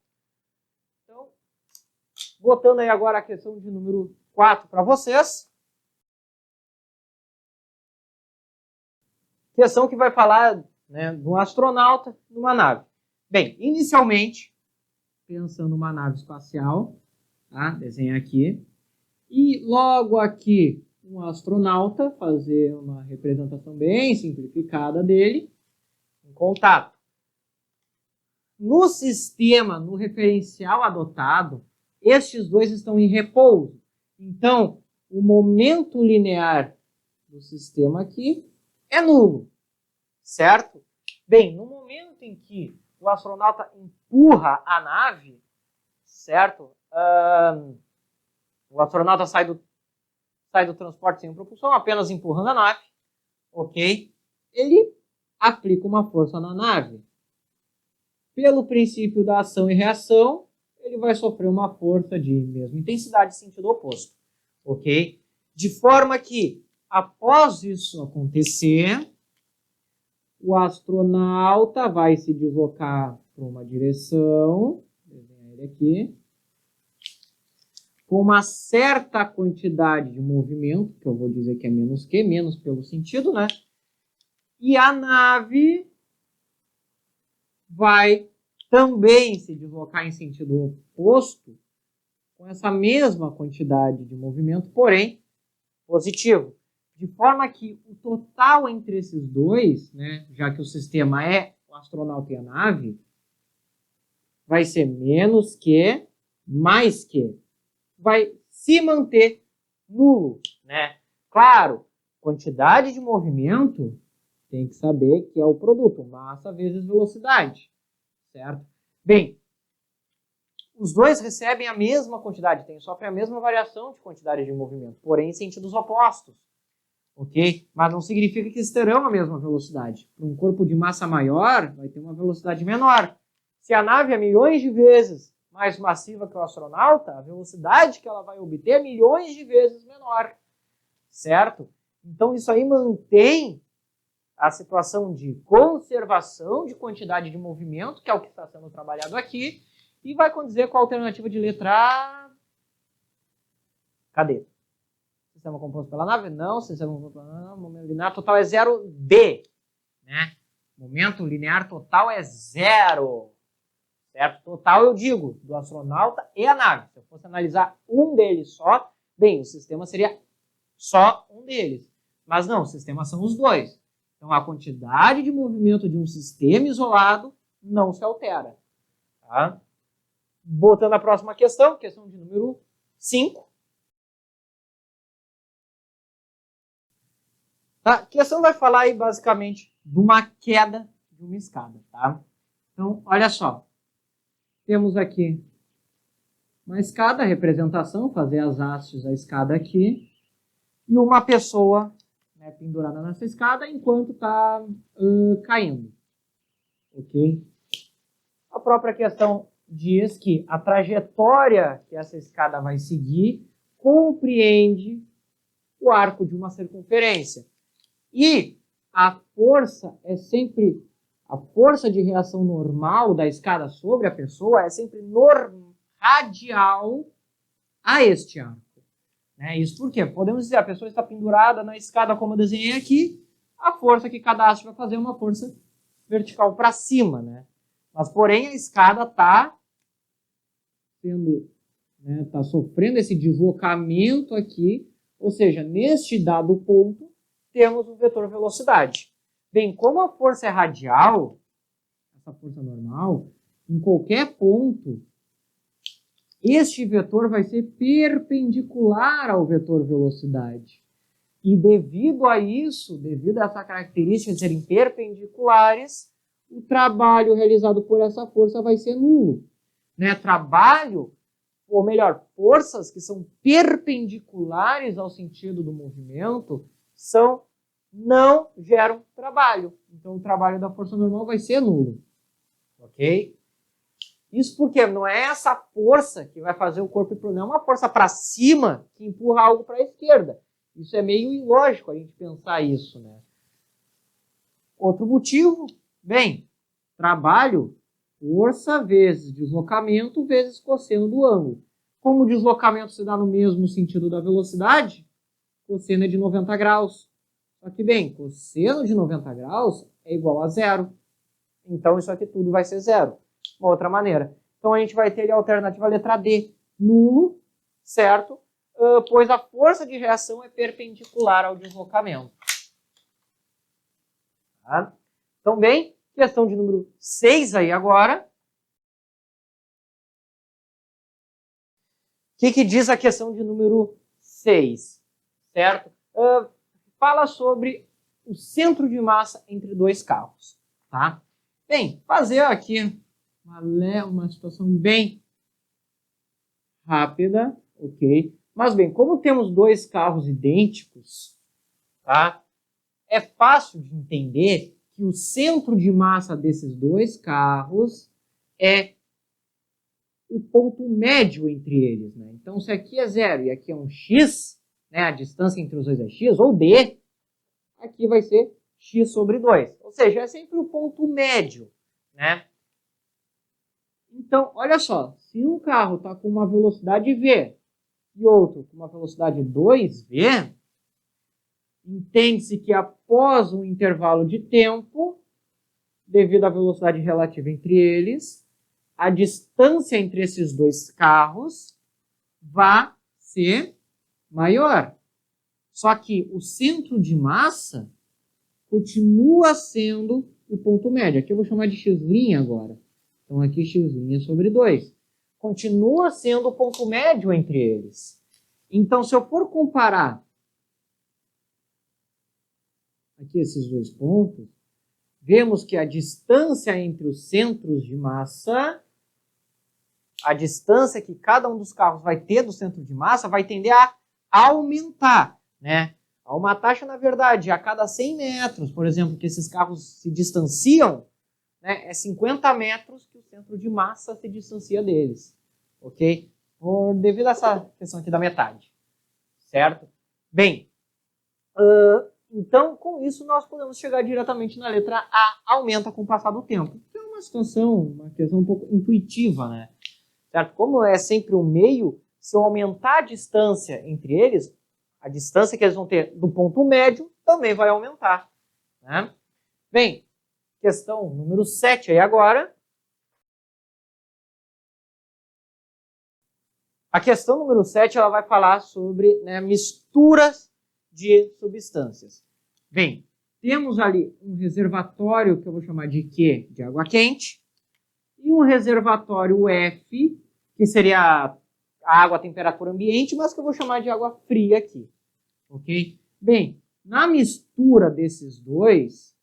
A: Então, botando aí agora a questão de número 4 para vocês. Questão que vai falar, né, de um astronauta numa nave. Bem, inicialmente, pensando numa nave espacial, tá? Desenha aqui. E logo aqui, um astronauta, fazer uma representação bem simplificada dele, em contato. No sistema, no referencial adotado, estes dois estão em repouso. Então, o momento linear do sistema aqui é nulo, certo? Bem, no momento em que o astronauta empurra a nave, certo? O astronauta sai do transporte sem propulsão, apenas empurrando a nave, ok? Ele aplica uma força na nave. Pelo princípio da ação e reação, ele vai sofrer uma força de mesma intensidade e sentido oposto, ok? De forma que, após isso acontecer, o astronauta vai se deslocar para uma direção, desenhar ele aqui, com uma certa quantidade de movimento, que eu vou dizer que é menos Q, menos pelo sentido, né? E a nave vai também se deslocar em sentido oposto, com essa mesma quantidade de movimento, porém positivo. De forma que o total entre esses dois, né, já que o sistema é o astronauta e a nave, vai ser menos que, mais que. Vai se manter nulo, né? Claro, quantidade de movimento tem que saber que é o produto, massa vezes velocidade, certo? Bem, os dois recebem a mesma quantidade, sofrem a mesma variação de quantidade de movimento, porém em sentidos opostos, ok? Mas não significa que terão a mesma velocidade. Para um corpo de massa maior, vai ter uma velocidade menor. Se a nave é milhões de vezes mais massiva que o astronauta, a velocidade que ela vai obter é milhões de vezes menor, certo? Então isso aí mantém a situação de conservação de quantidade de movimento, que é o que está sendo trabalhado aqui, e vai condizer com a alternativa de letra A. Cadê? Sistema composto pela nave? Não. Sistema composto pela nave. Momento linear total é 0D. Né? Momento linear total é 0. Certo? Total, eu digo, do astronauta e a nave. Se eu fosse analisar um deles só, bem, o sistema seria só um deles. Mas não, o sistema são os dois. Então, a quantidade de movimento de um sistema isolado não se altera. Tá? Botando a próxima questão de número 5. Tá? A questão vai falar aí, basicamente, de uma queda de uma escada. Tá? Então, olha só. Temos aqui uma escada, representação, fazer as hastes da escada aqui, e uma pessoa, né, pendurada nessa escada enquanto está caindo. Ok? A própria questão diz que a trajetória que essa escada vai seguir compreende o arco de uma circunferência. E a força é sempre... A força de reação normal da escada sobre a pessoa é sempre radial a este arco. Né? Isso por quê? Podemos dizer, a pessoa está pendurada na escada como eu desenhei aqui, a força que cada haste vai fazer é uma força vertical para cima. Né? Mas, porém, a escada está sofrendo esse deslocamento aqui, ou seja, neste dado ponto, temos o vetor velocidade. Bem, como a força é radial, essa força normal, em qualquer ponto, este vetor vai ser perpendicular ao vetor velocidade. E devido a isso, devido a essa característica de serem perpendiculares, o trabalho realizado por essa força vai ser nulo. Né? Trabalho, ou melhor, forças que são perpendiculares ao sentido do movimento não geram trabalho. Então, o trabalho da força normal vai ser nulo. Ok? Isso porque não é essa força que vai fazer o corpo ir para o... Não é uma força para cima que empurra algo para a esquerda. Isso é meio ilógico a gente pensar isso. Né? Outro motivo, bem, trabalho, força vezes deslocamento vezes cosseno do ângulo. Como o deslocamento se dá no mesmo sentido da velocidade, cosseno é de 90 graus. Só que, bem, cosseno de 90 graus é igual a zero. Então, isso aqui tudo vai ser zero. Uma outra maneira. Então, a gente vai ter a alternativa letra D, nulo, certo? Pois a força de reação é perpendicular ao deslocamento. Tá? Então, bem, questão de número 6 aí agora. O que diz a questão de número 6? Certo? Fala sobre o centro de massa entre dois carros, tá? Bem, fazer aqui uma situação bem rápida, ok? Mas bem, como temos dois carros idênticos, tá? É fácil de entender que o centro de massa desses dois carros é o ponto médio entre eles, né? Então, se aqui é 0 e aqui é um x, né, a distância entre os dois é x, ou d, aqui vai ser x sobre 2. Ou seja, é sempre o ponto médio, né? Então, olha só, se um carro está com uma velocidade v e outro com uma velocidade 2v, entende-se que após um intervalo de tempo, devido à velocidade relativa entre eles, a distância entre esses dois carros vai ser maior. Só que o centro de massa continua sendo o ponto médio. Aqui eu vou chamar de x' agora. Então aqui x' sobre 2. Continua sendo o ponto médio entre eles. Então, se eu for comparar aqui esses dois pontos, vemos que a distância entre os centros de massa, a distância que cada um dos carros vai ter do centro de massa, vai tender a aumentar, né? Há uma taxa, na verdade, a cada 100 metros, por exemplo, que esses carros se distanciam, né, é 50 metros que o centro de massa se distancia deles, ok? Devido a essa questão aqui da metade, certo? Bem, então, com isso, nós podemos chegar diretamente na letra A, aumenta com o passar do tempo. É uma situação, uma questão um pouco intuitiva, né? Certo? Como é sempre o meio, se eu aumentar a distância entre eles, a distância que eles vão ter do ponto médio também vai aumentar, né? Bem, questão número 7 aí agora. A questão número 7 ela vai falar sobre, né, misturas de substâncias. Bem, temos ali um reservatório que eu vou chamar de Q, de água quente, e um reservatório F, que seria a água à temperatura ambiente, mas que eu vou chamar de água fria aqui, ok? Bem, na mistura desses dois,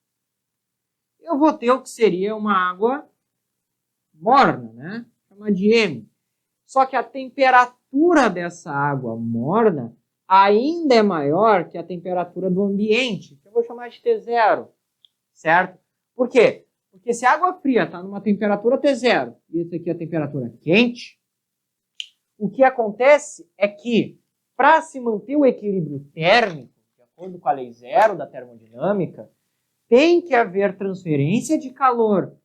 A: eu vou ter o que seria uma água morna, né? Chama de M. Só que a temperatura dessa água morna ainda é maior que a temperatura do ambiente, que eu vou chamar de T0, certo? Por quê? Porque se a água fria está numa temperatura T0 e essa aqui é a temperatura quente, o que acontece é que, para se manter o equilíbrio térmico, de acordo com a lei zero da termodinâmica, tem que haver transferência de calor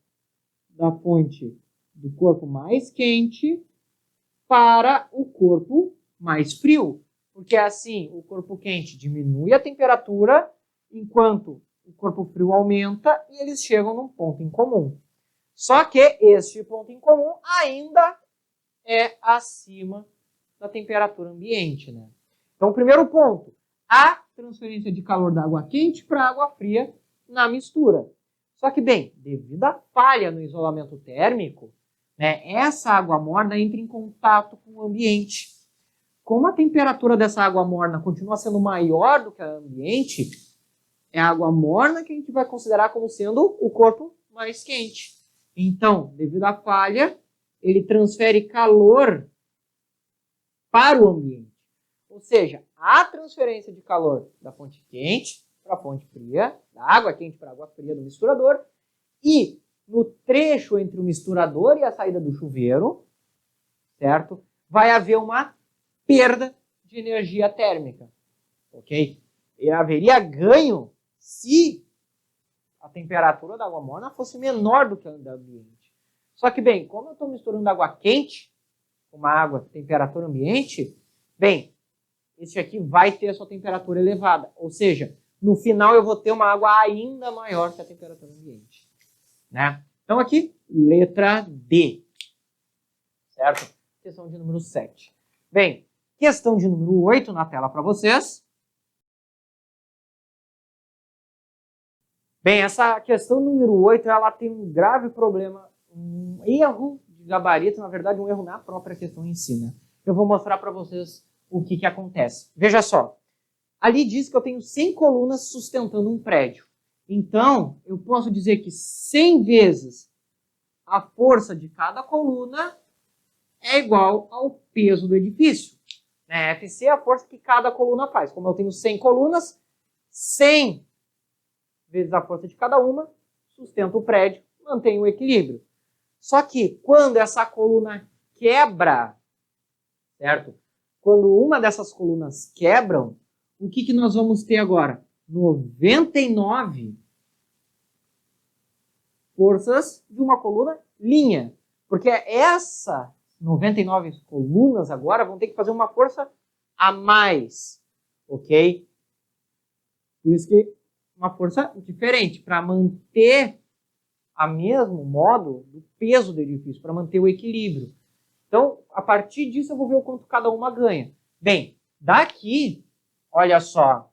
A: da fonte do corpo mais quente para o corpo mais frio. Porque assim, o corpo quente diminui a temperatura, enquanto o corpo frio aumenta e eles chegam num ponto em comum. Só que este ponto em comum ainda é acima da temperatura ambiente, né? Então, o primeiro ponto, a transferência de calor da água quente para a água fria na mistura. Só que, bem, devido à falha no isolamento térmico, né, essa água morna entra em contato com o ambiente. Como a temperatura dessa água morna continua sendo maior do que a ambiente, é a água morna que a gente vai considerar como sendo o corpo mais quente. Então, devido à falha, ele transfere calor para o ambiente. Ou seja, a transferência de calor da fonte quente para a fonte fria, da água quente para a água fria do misturador, e no trecho entre o misturador e a saída do chuveiro, certo? Vai haver uma perda de energia térmica, ok? E haveria ganho se a temperatura da água morna fosse menor do que a do ambiente. Só que, bem, como eu estou misturando água quente com uma água temperatura ambiente, bem, esse aqui vai ter a sua temperatura elevada. Ou seja, no final eu vou ter uma água ainda maior que a temperatura ambiente, né? Então aqui, letra D, certo? Questão de número 7. Bem, questão de número 8 na tela para vocês. Bem, essa questão número 8, ela tem um grave problema, um erro de gabarito, na verdade um erro na própria questão em si, né? Eu vou mostrar para vocês o que acontece. Veja só, Ali diz que eu tenho 100 colunas sustentando um prédio. Então, eu posso dizer que 100 vezes a força de cada coluna é igual ao peso do edifício. Né? Fc é a força que cada coluna faz. Como eu tenho 100 colunas, 100 vezes a força de cada uma sustenta o prédio, mantém o equilíbrio. Só que quando essa coluna quebra, certo? Quando uma dessas colunas quebram, o que nós vamos ter agora? 99 forças de uma coluna linha. Porque essas 99 colunas agora vão ter que fazer uma força a mais. Ok? Por isso que uma força diferente, para manter a mesmo modo do peso do edifício, para manter o equilíbrio. Então, a partir disso, eu vou ver o quanto cada uma ganha. Bem, daqui, olha só,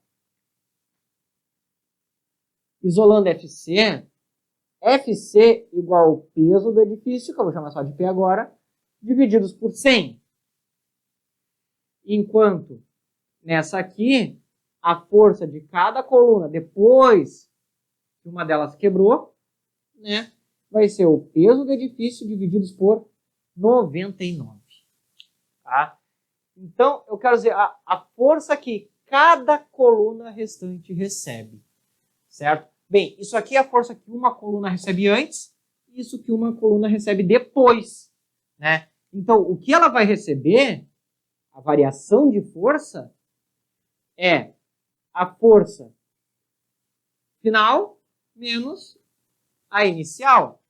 A: isolando FC, FC igual ao peso do edifício, que eu vou chamar só de P agora, divididos por 100. Enquanto nessa aqui, a força de cada coluna, depois que uma delas quebrou, né, vai ser o peso do edifício divididos por 99. Tá? Então, eu quero dizer a força que cada coluna restante recebe. Certo? Bem, isso aqui é a força que uma coluna recebe antes, e isso que uma coluna recebe depois. Né? Então, o que ela vai receber, a variação de força, é a força final menos a inicial.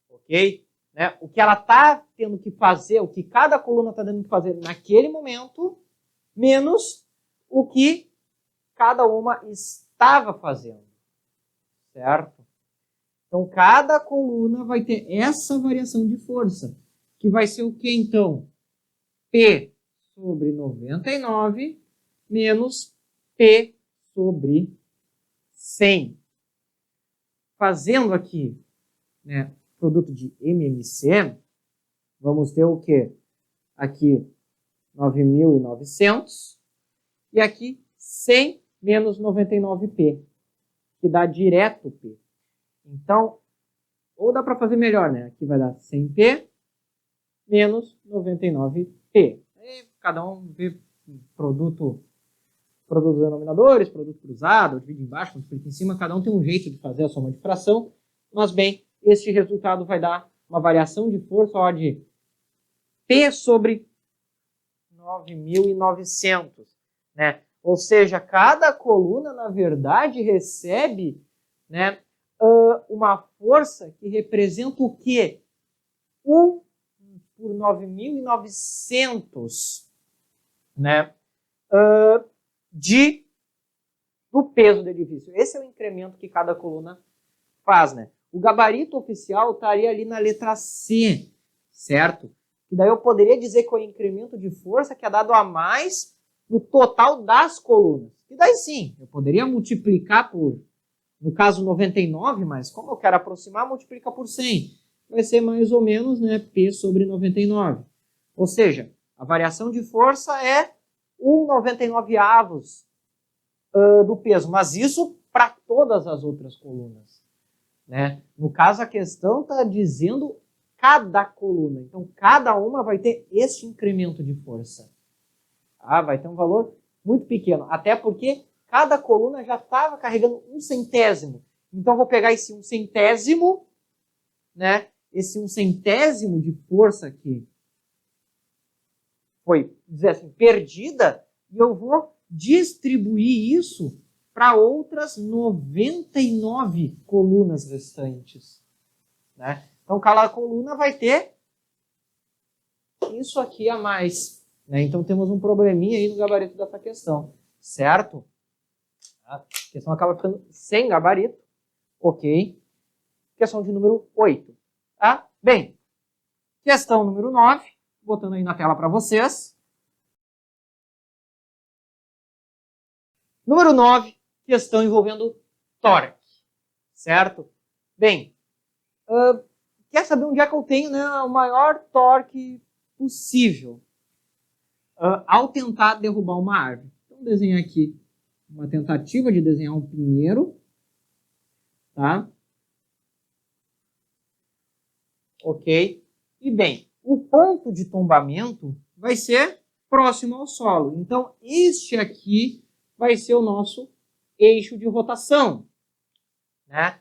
A: Ok? Né? O que ela está tendo que fazer, o que cada coluna está tendo que fazer naquele momento, menos o que cada uma estava fazendo. Certo? Então, cada coluna vai ter essa variação de força, que vai ser o que, então? P sobre 99 menos P sobre 100. Fazendo aqui, né, produto de MMC, vamos ter o quê? Aqui, 9.900 e aqui 100 menos 99P, que dá direto P. Então, ou dá para fazer melhor, né? Aqui vai dar 100P menos 99P. Aí, cada um vê produtos denominadores, produto cruzado, divide embaixo, multiplica em cima, cada um tem um jeito de fazer a soma de fração, mas bem, este resultado vai dar uma variação de força ó, de P sobre 9.900, né? Ou seja, cada coluna, na verdade, recebe, né, uma força que representa o quê? 1 por 9.900, né, do peso do edifício. Esse é o incremento que cada coluna faz, né? O gabarito oficial estaria ali na letra C, certo? E daí eu poderia dizer que é o incremento de força que é dado a mais no total das colunas. E daí sim, eu poderia multiplicar por, no caso 99, mas como eu quero aproximar, multiplica por 100. Vai ser mais ou menos, né, P sobre 99. Ou seja, a variação de força é 1/99 do peso, mas isso para todas as outras colunas. Né? No caso, a questão está dizendo cada coluna. Então, cada uma vai ter este incremento de força. Ah, vai ter um valor muito pequeno. Até porque cada coluna já estava carregando 1/100. Então, eu vou pegar esse 1/100, né? Esse 1/100 de força que foi, dizer assim, perdida, e eu vou distribuir isso para outras 99 colunas restantes. Né? Então, cada coluna vai ter isso aqui a mais. Né? Então, temos um probleminha aí no gabarito dessa questão. Certo? A questão acaba ficando sem gabarito. Ok. Questão de número 8. Tá? Bem, questão número 9. Botando aí na tela para vocês. Número 9, questão envolvendo torque. Certo? Bem, quer saber onde é que eu tenho, né, o maior torque possível ao tentar derrubar uma árvore. Então, desenhar aqui uma tentativa de desenhar um pinheiro, tá? Ok? E bem, o ponto de tombamento vai ser próximo ao solo. Então, este aqui vai ser o nosso eixo de rotação, né?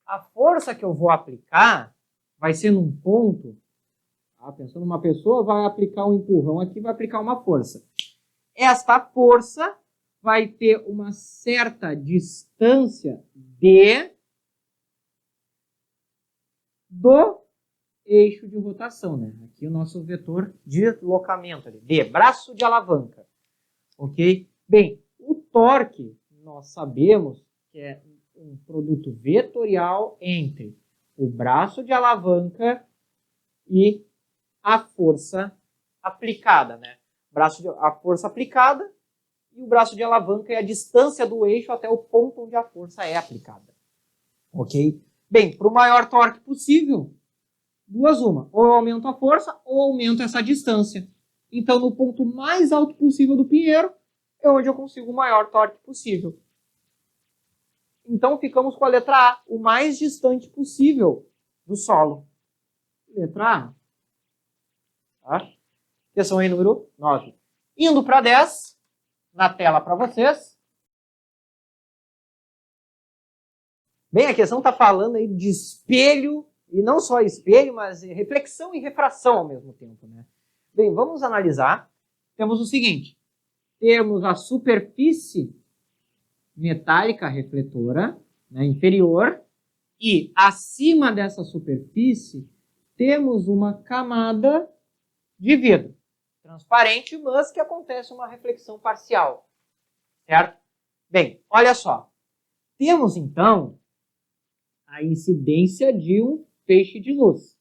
A: A força que eu vou aplicar vai ser num ponto, tá? Pensando numa pessoa, vai aplicar um empurrão aqui, vai aplicar uma força. Esta força vai ter uma certa distância do eixo de rotação, né? Aqui o nosso vetor de deslocamento, ali, D, braço de alavanca, ok? Bem, o torque, nós sabemos que é um produto vetorial entre o braço de alavanca e a força aplicada, né? A força aplicada e o braço de alavanca é a distância do eixo até o ponto onde a força é aplicada, ok? Bem, para o maior torque possível, duas uma, ou eu aumento a força ou aumento essa distância. Então, no ponto mais alto possível do pinheiro, é onde eu consigo o maior torque possível. Então, ficamos com a letra A, o mais distante possível do solo. Letra A. Tá? Questão aí número 9. Indo para 10, na tela para vocês. Bem, a questão está falando aí de espelho, e não só espelho, mas reflexão e refração ao mesmo tempo, né? Bem, vamos analisar. Temos o seguinte, temos a superfície metálica refletora, né, inferior, e acima dessa superfície temos uma camada de vidro transparente, mas que acontece uma reflexão parcial, certo? Bem, olha só, temos então a incidência de um feixe de luz,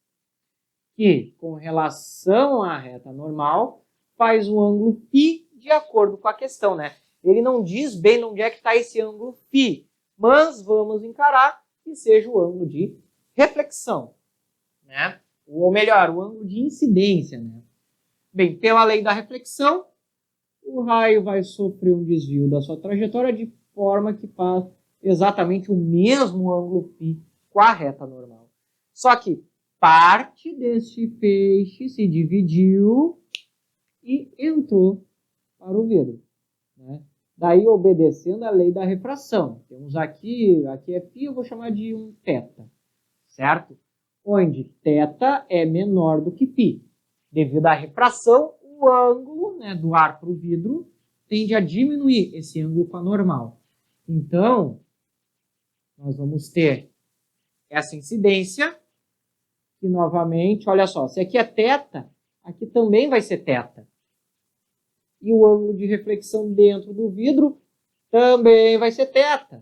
A: que, com relação à reta normal, faz o ângulo φ de acordo com a questão, né? Ele não diz bem onde é que está esse ângulo φ, mas vamos encarar que seja o ângulo de reflexão, né? Ou melhor, o ângulo de incidência, né? Bem, pela lei da reflexão, o raio vai sofrer um desvio da sua trajetória de forma que faz exatamente o mesmo ângulo φ com a reta normal. Só que parte deste feixe se dividiu e entrou para o vidro, né? Daí, obedecendo a lei da refração. Temos aqui é φ, eu vou chamar de um θ, certo? Onde θ é menor do que φ. Devido à refração, o ângulo, né, do ar para o vidro tende a diminuir esse ângulo com a normal. Então, nós vamos ter essa incidência, que novamente, olha só, se aqui é θ, aqui também vai ser θ. E o ângulo de reflexão dentro do vidro também vai ser θ.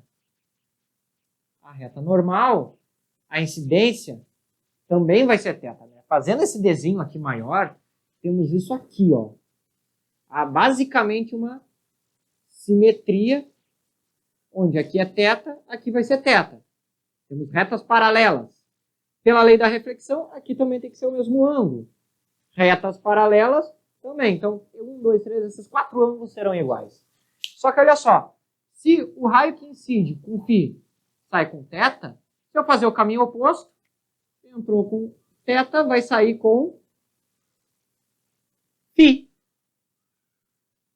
A: A reta normal, a incidência, também vai ser θ, né? Fazendo esse desenho aqui maior, temos isso aqui, ó. Há basicamente uma simetria, onde aqui é θ, aqui vai ser θ. Temos retas paralelas. Pela lei da reflexão, aqui também tem que ser o mesmo ângulo. Retas paralelas também. Então, 1, 2, 3, esses 4 ângulos serão iguais. Só que olha só, se o raio que incide com φ sai com θ, se eu fazer o caminho oposto, entrou com θ, vai sair com φ.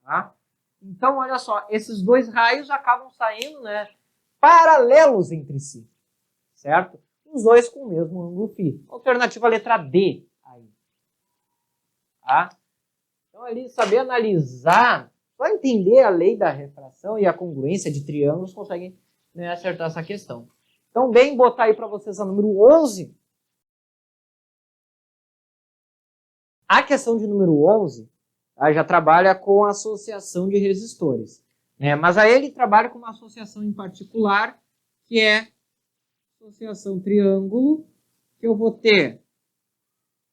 A: Tá? Então, olha só, esses dois raios acabam saindo, né, paralelos entre si, certo? Os dois com o mesmo ângulo φ. Alternativa letra D. Aí. Tá? Então, ali, saber analisar, só entender a lei da refração e a congruência de triângulos, conseguem, né, acertar essa questão. Então, bem, botar aí para vocês a número 11. A questão de número 11, tá, já trabalha com associação de resistores, né? Mas aí ele trabalha com uma associação em particular, que é associação triângulo, que eu vou ter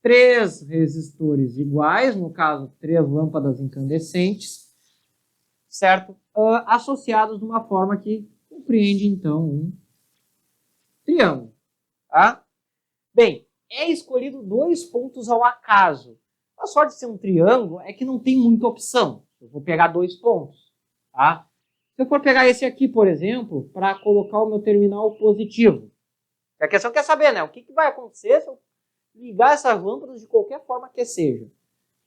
A: 3 resistores iguais, no caso, 3 lâmpadas incandescentes, certo? Associados de uma forma que compreende, então, um triângulo. Tá? Bem, é escolhido 2 pontos ao acaso. A sorte de ser um triângulo é que não tem muita opção. Eu vou pegar 2 pontos. Tá? Se eu for pegar esse aqui, por exemplo, para colocar o meu terminal positivo, a questão quer saber, né? O que vai acontecer se eu ligar essas lâmpadas de qualquer forma que seja,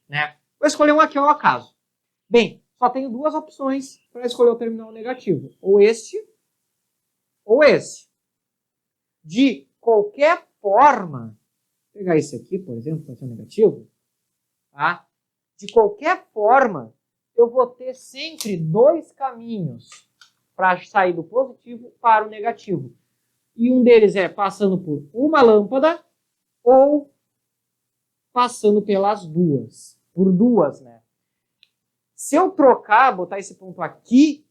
A: né? Vou escolher um aqui ao acaso. Bem, só tenho duas opções para escolher o terminal negativo. Ou este, ou esse. De qualquer forma, vou pegar esse aqui, por exemplo, para ser negativo, tá? De qualquer forma, eu vou ter sempre dois caminhos para sair do positivo para o negativo. E um deles é passando por uma lâmpada ou passando pelas duas. Por duas, né? Se eu trocar, botar esse ponto aqui,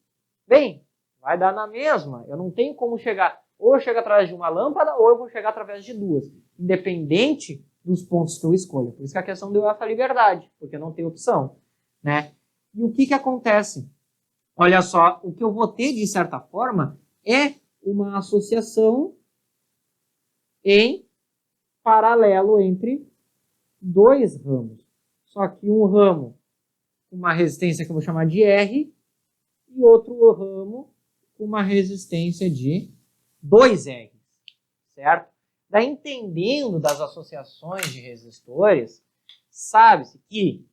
A: bem, vai dar na mesma. Eu não tenho como chegar. Ou eu chego através de uma lâmpada ou eu vou chegar através de duas. Independente dos pontos que eu escolho. Por isso que a questão deu essa liberdade, porque não tem opção, né? E o que acontece? Olha só, o que eu vou ter, de certa forma, é uma associação em paralelo entre dois ramos. Só que um ramo com uma resistência que eu vou chamar de R e outro ramo com uma resistência de 2R, certo? Daí, entendendo das associações de resistores, sabe-se que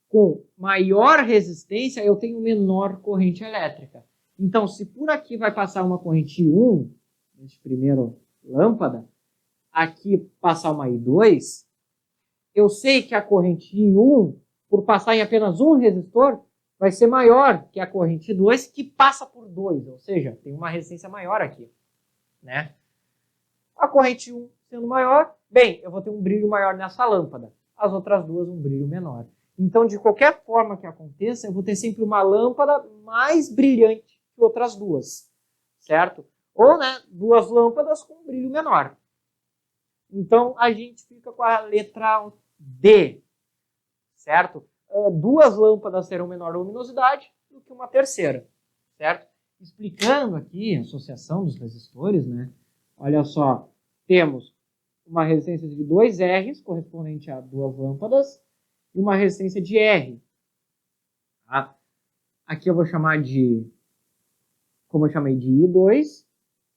A: com maior resistência eu tenho menor corrente elétrica. Então, se por aqui vai passar uma corrente I1, nesse primeiro lâmpada, aqui passar uma I2, eu sei que a corrente I1, por passar em apenas um resistor, vai ser maior que a corrente I2, que passa por 2, ou seja, tem uma resistência maior aqui, né? A corrente I1 sendo maior, bem, eu vou ter um brilho maior nessa lâmpada. As outras duas, um brilho menor. Então, de qualquer forma que aconteça, eu vou ter sempre uma lâmpada mais brilhante que outras duas, certo? Ou, né, duas lâmpadas com um brilho menor. Então, a gente fica com a letra D, certo? Duas lâmpadas terão menor luminosidade do que uma terceira, certo? Explicando aqui a associação dos resistores, né? Olha só, temos uma resistência de 2 R's, correspondente a duas lâmpadas, e uma resistência de R. Tá? Aqui eu vou chamar de, como eu chamei de I2,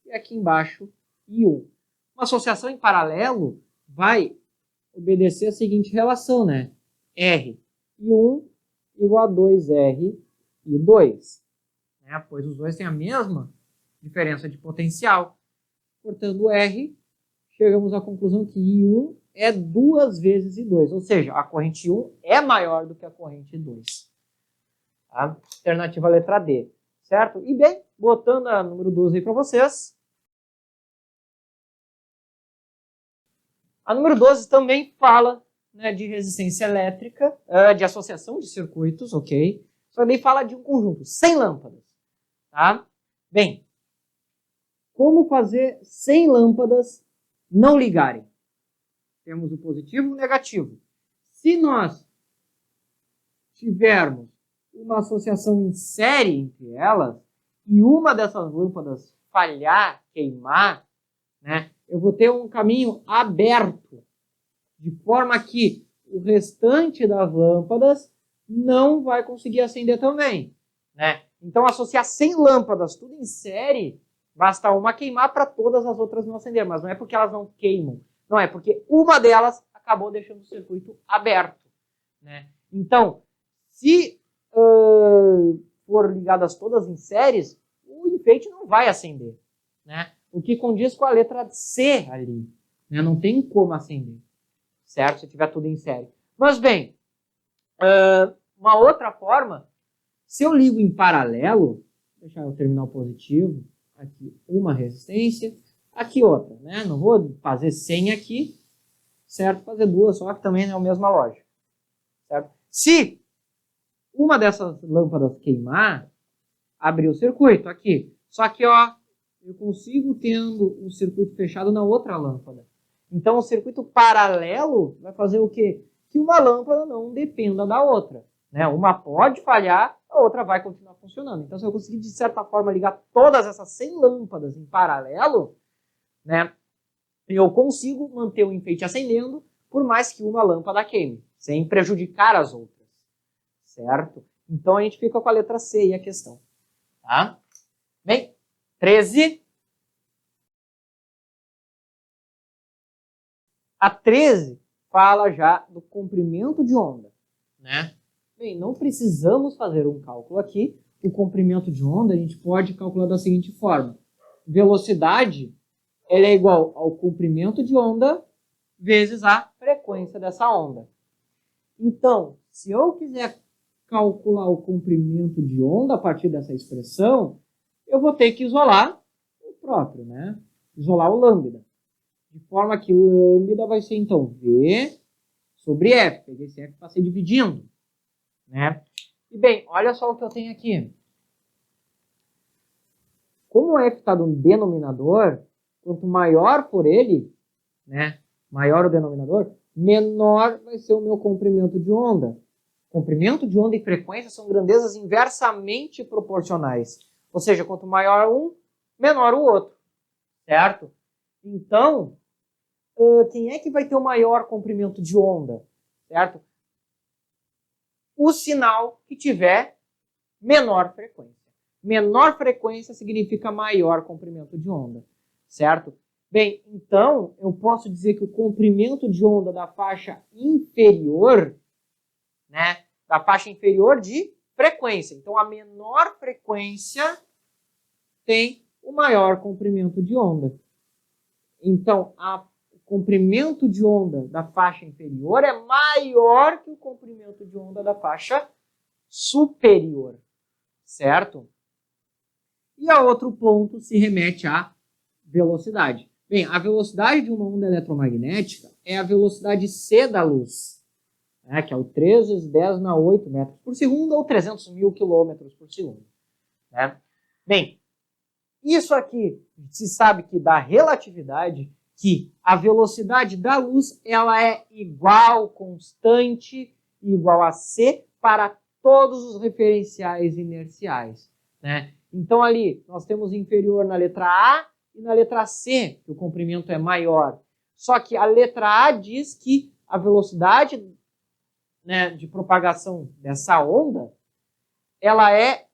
A: e aqui embaixo I1. Uma associação em paralelo vai obedecer a seguinte relação, né? R I1 igual a 2R I2. Né? Pois os dois têm a mesma diferença de potencial. Cortando R, chegamos à conclusão que I1 é 2 vezes I2. Ou seja, a corrente I1 é maior do que a corrente I2. Tá? Alternativa letra D. Certo? E bem, botando a número 12 aí para vocês. A número 12 também fala, né, de resistência elétrica, de associação de circuitos, ok? Só daí fala de um conjunto, 100 lâmpadas. Tá? Bem, como fazer 100 lâmpadas não ligarem? Temos o positivo e o negativo. Se nós tivermos uma associação em série entre elas, e uma dessas lâmpadas falhar, queimar, né, eu vou ter um caminho aberto, de forma que o restante das lâmpadas não vai conseguir acender também. Né? Então, associar 100 lâmpadas tudo em série, basta uma queimar para todas as outras não acender. Mas não é porque elas não queimam. Não, é porque uma delas acabou deixando o circuito aberto. Né? Então, se for ligadas todas em séries, o enfeite não vai acender. Né? O que condiz com a letra C ali. Né? Não tem como acender. Certo? Se tiver tudo em série. Mas, bem, uma outra forma, se eu ligo em paralelo, vou deixar o terminal positivo, aqui uma resistência, aqui outra, né? Não vou fazer 100 aqui, certo? Fazer duas só, que também é a mesma lógica, certo? Se uma dessas lâmpadas queimar, abrir o circuito aqui. Só que, ó, eu consigo tendo um circuito fechado na outra lâmpada. Então, o circuito paralelo vai fazer o quê? Que uma lâmpada não dependa da outra. Né? Uma pode falhar, a outra vai continuar funcionando. Então, se eu conseguir, de certa forma, ligar todas essas 100 lâmpadas em paralelo, né, eu consigo manter o enfeite acendendo, por mais que uma lâmpada queime, sem prejudicar as outras. Certo? Então, a gente fica com a letra C e a questão. Tá? Bem, 13. A 13 fala já do comprimento de onda, né? Bem, não precisamos fazer um cálculo aqui. O comprimento de onda a gente pode calcular da seguinte forma. Velocidade ela é igual ao comprimento de onda vezes a frequência dessa onda. Então, se eu quiser calcular o comprimento de onda a partir dessa expressão, eu vou ter que isolar o próprio, né? Isolar o lambda. De forma que lambda vai ser, então, V sobre F. Peguei esse F e passei dividindo, né? E, bem, olha só o que eu tenho aqui. Como o F está no denominador, quanto maior for ele, né? Maior o denominador, menor vai ser o meu comprimento de onda. Comprimento de onda e frequência são grandezas inversamente proporcionais. Ou seja, quanto maior um, menor o outro. Certo? Então, quem é que vai ter o maior comprimento de onda? Certo? O sinal que tiver menor frequência. Menor frequência significa maior comprimento de onda. Certo? Bem, então, eu posso dizer que o comprimento de onda da faixa inferior, né, da faixa inferior de frequência. Então, a menor frequência tem o maior comprimento de onda. Então, o comprimento de onda da faixa inferior é maior que o comprimento de onda da faixa superior. Certo? E a outro ponto se remete à velocidade. Bem, a velocidade de uma onda eletromagnética é a velocidade c da luz, né, que é o 3 vezes 10 na 8 metros por segundo ou 300 mil quilômetros por segundo. Né? Bem, isso aqui se sabe que da relatividade, que a velocidade da luz ela é igual, constante, igual a c para todos os referenciais inerciais. Né? Então ali nós temos inferior na letra A, e na letra C, que o comprimento é maior. Só que a letra A diz que a velocidade, né, de propagação dessa onda, ela é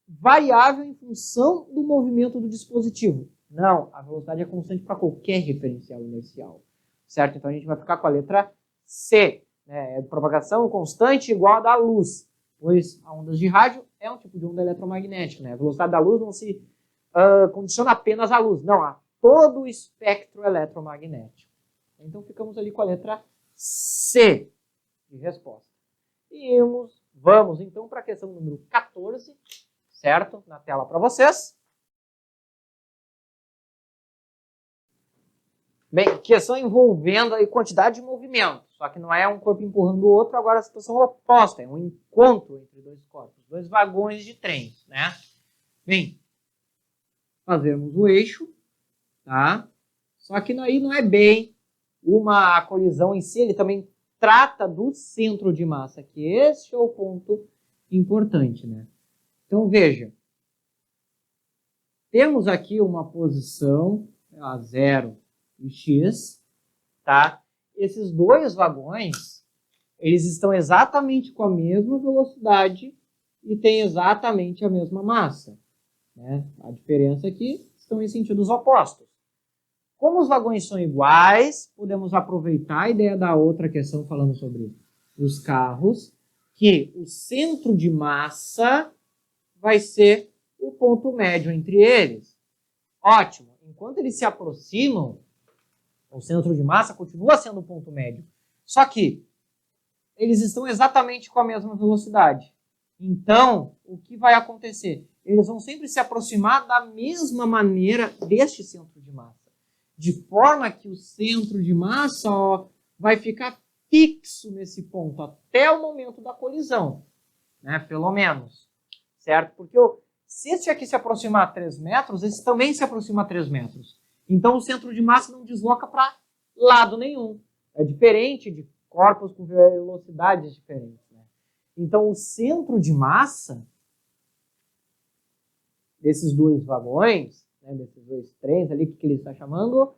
A: variável em função do movimento do dispositivo. Não, a velocidade é constante para qualquer referencial inercial. Certo? Então a gente vai ficar com a letra C. Né? Propagação constante igual a da luz. Pois a ondas de rádio é um tipo de onda eletromagnética. Né? A velocidade da luz não se condiciona apenas à luz, não, a todo o espectro eletromagnético. Então ficamos ali com a letra C de resposta. E vamos então para a questão número 14, certo? Na tela para vocês. Bem, questão envolvendo a quantidade de movimento, só que não é um corpo empurrando o outro, agora a situação oposta, é um encontro entre dois corpos, dois vagões de trem, né? Bem, fazermos o eixo, tá? Só que aí não é bem uma colisão em si, ele também trata do centro de massa, que esse é o ponto importante, né? Então, veja, temos aqui uma posição, a 0 e x, tá? Esses dois vagões, eles estão exatamente com a mesma velocidade e têm exatamente a mesma massa, né? A diferença é que estão em sentidos opostos. Como os vagões são iguais, podemos aproveitar a ideia da outra questão falando sobre os carros, que o centro de massa vai ser o ponto médio entre eles. Ótimo. Enquanto eles se aproximam, o centro de massa continua sendo o ponto médio. Só que eles estão exatamente com a mesma velocidade. Então, o que vai acontecer? Eles vão sempre se aproximar da mesma maneira deste centro de massa. De forma que o centro de massa vai ficar fixo nesse ponto até o momento da colisão, né? Pelo menos, certo? Porque se este aqui se aproximar a 3 metros, esse também se aproxima a 3 metros. Então o centro de massa não desloca para lado nenhum. É diferente de corpos com velocidades diferentes, né? Então o centro de massa desses dois vagões, né, desses dois trens ali, que ele está chamando,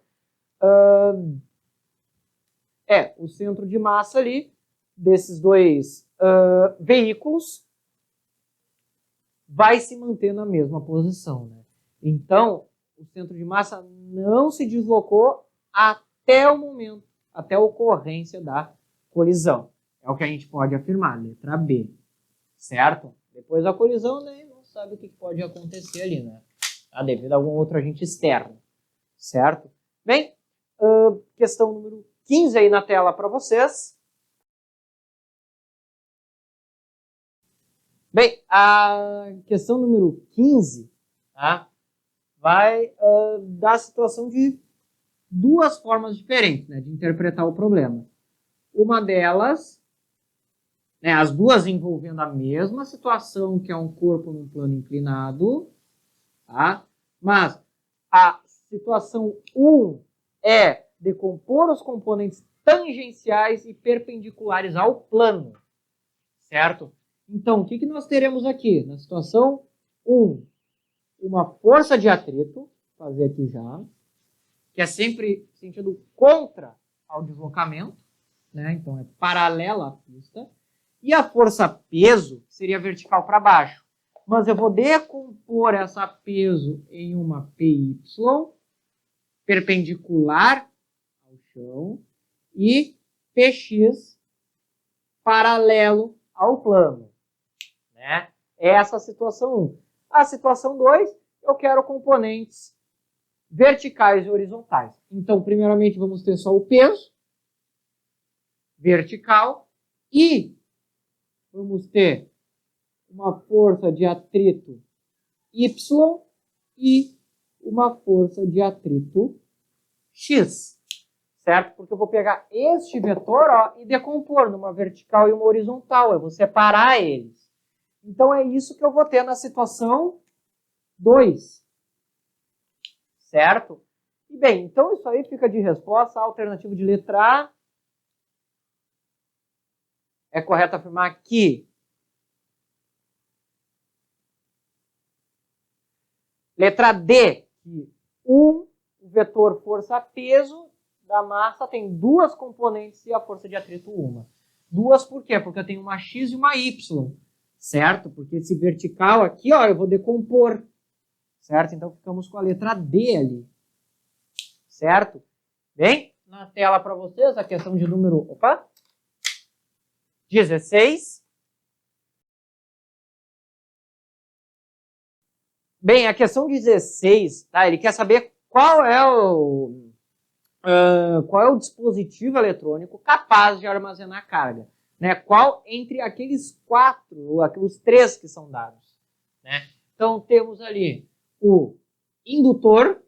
A: o centro de massa ali, desses dois veículos, vai se manter na mesma posição, né? Então, o centro de massa não se deslocou até o momento, até a ocorrência da colisão. É o que a gente pode afirmar, letra B, certo? Depois da colisão, né, não sabe o que pode acontecer ali, né? Devido a algum outro agente externo, certo? Bem, questão número 15 aí na tela para vocês. Bem, a questão número 15, tá, vai dar a situação de duas formas diferentes, né, de interpretar o problema. Uma delas, né, as duas envolvendo a mesma situação, que é um corpo num plano inclinado, tá? Mas a situação 1 é decompor os componentes tangenciais e perpendiculares ao plano, certo? Então, o que nós teremos aqui? Na situação 1, uma força de atrito, vou fazer aqui já, que é sempre sentido contra ao deslocamento, né? Então é paralela à pista. E a força peso seria vertical para baixo. Mas eu vou decompor essa peso em uma PY, perpendicular ao chão, e PX, paralelo ao plano. Né? Essa é a situação 1. A situação 2, eu quero componentes verticais e horizontais. Então, primeiramente, vamos ter só o peso vertical e vamos ter uma força de atrito Y e uma força de atrito X. Certo? Porque eu vou pegar este vetor, ó, e decompor numa vertical e uma horizontal. Eu vou separar eles. Então, é isso que eu vou ter na situação 2. Certo? E bem, então isso aí fica de resposta. A alternativa de letra A é correto afirmar que letra D, que o vetor força-peso da massa tem duas componentes e a força de atrito uma. Duas por quê? Porque eu tenho uma X e uma Y. Certo? Porque esse vertical aqui, ó, eu vou decompor. Certo? Então ficamos com a letra D ali. Certo? Bem, na tela para vocês a questão de número 16. Bem, a questão 16, tá? Ele quer saber qual é o dispositivo eletrônico capaz de armazenar carga. Né? Qual entre aqueles 4, ou aqueles 3 que são dados. Né? Então, temos ali o indutor,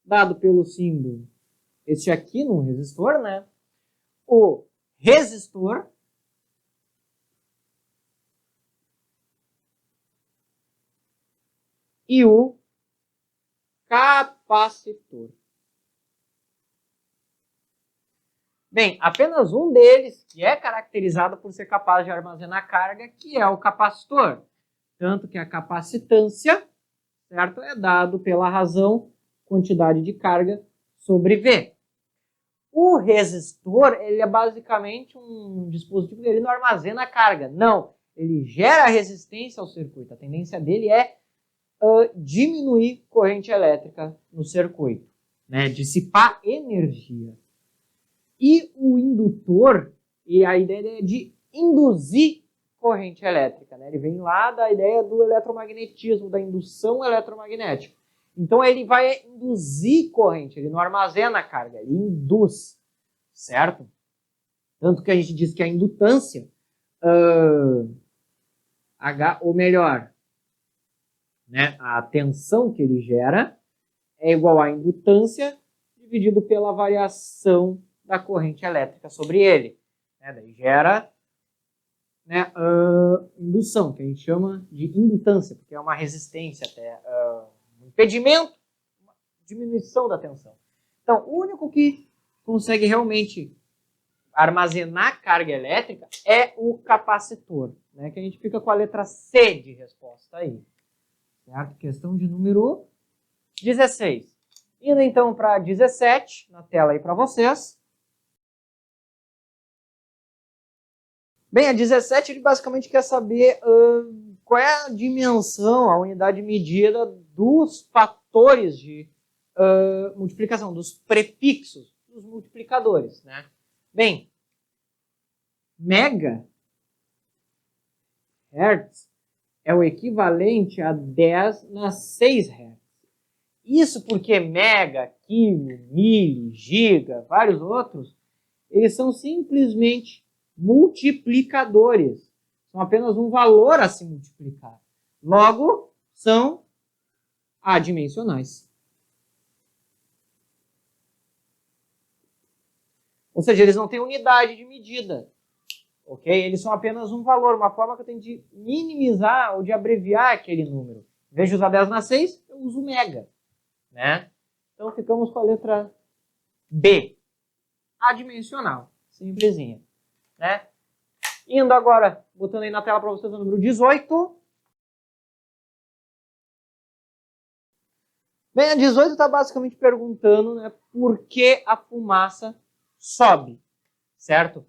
A: dado pelo símbolo, este aqui num resistor, né? O resistor, e o capacitor. Bem, apenas um deles que é caracterizado por ser capaz de armazenar carga, que é o capacitor. Tanto que a capacitância, certo, é dado pela razão quantidade de carga sobre V. O resistor, ele é basicamente um dispositivo que ele não armazena carga. Não, ele gera resistência ao circuito. A tendência dele é diminuir corrente elétrica no circuito, né? Dissipar energia. E o indutor, e a ideia é de induzir corrente elétrica, né? Ele vem lá da ideia do eletromagnetismo, da indução eletromagnética. Então ele vai induzir corrente, ele não armazena carga, ele induz, certo? Tanto que a gente diz que a indutância, ou melhor, né, a tensão que ele gera é igual à indutância dividido pela variação da corrente elétrica sobre ele. Né? Daí gera, né, indução, que a gente chama de indutância, porque é uma resistência até, um impedimento, uma diminuição da tensão. Então, o único que consegue realmente armazenar carga elétrica é o capacitor, né, que a gente fica com a letra C de resposta aí. Certo? Questão de número 16. Indo então para 17, na tela aí para vocês. Bem, a 17 ele basicamente quer saber qual é a dimensão, a unidade de medida dos fatores de multiplicação, dos prefixos, dos multiplicadores, né? Bem, megahertz é o equivalente a 10 na 6 Hz. Isso porque mega, quilo, mili, giga, vários outros, eles são simplesmente multiplicadores. São apenas um valor a se multiplicar. Logo, são adimensionais. Ou seja, eles não têm unidade de medida. Ok? Eles são apenas um valor, uma forma que eu tenho de minimizar ou de abreviar aquele número. Em vez de usar 10 na 6, eu uso mega. Né? Então ficamos com a letra B. Adimensional. Simplesinha. Né? Indo agora, botando aí na tela para vocês o número 18. Bem, a 18 está basicamente perguntando, né, por que a fumaça sobe, certo?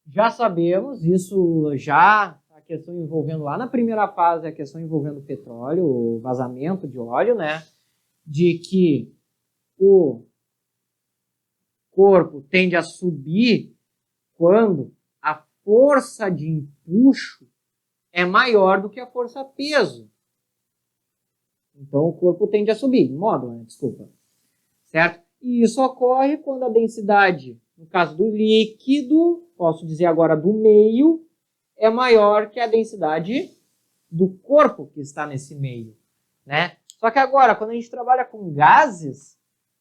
A: Já sabemos, isso já, a questão envolvendo lá na primeira fase, a questão envolvendo petróleo, o vazamento de óleo, né, de que o corpo tende a subir quando a força de empuxo é maior do que a força peso. Então o corpo tende a subir, módulo, né? Desculpa. Certo? E isso ocorre quando a densidade, no caso do líquido, posso dizer agora do meio, é maior que a densidade do corpo que está nesse meio. Né? Só que agora, quando a gente trabalha com gases,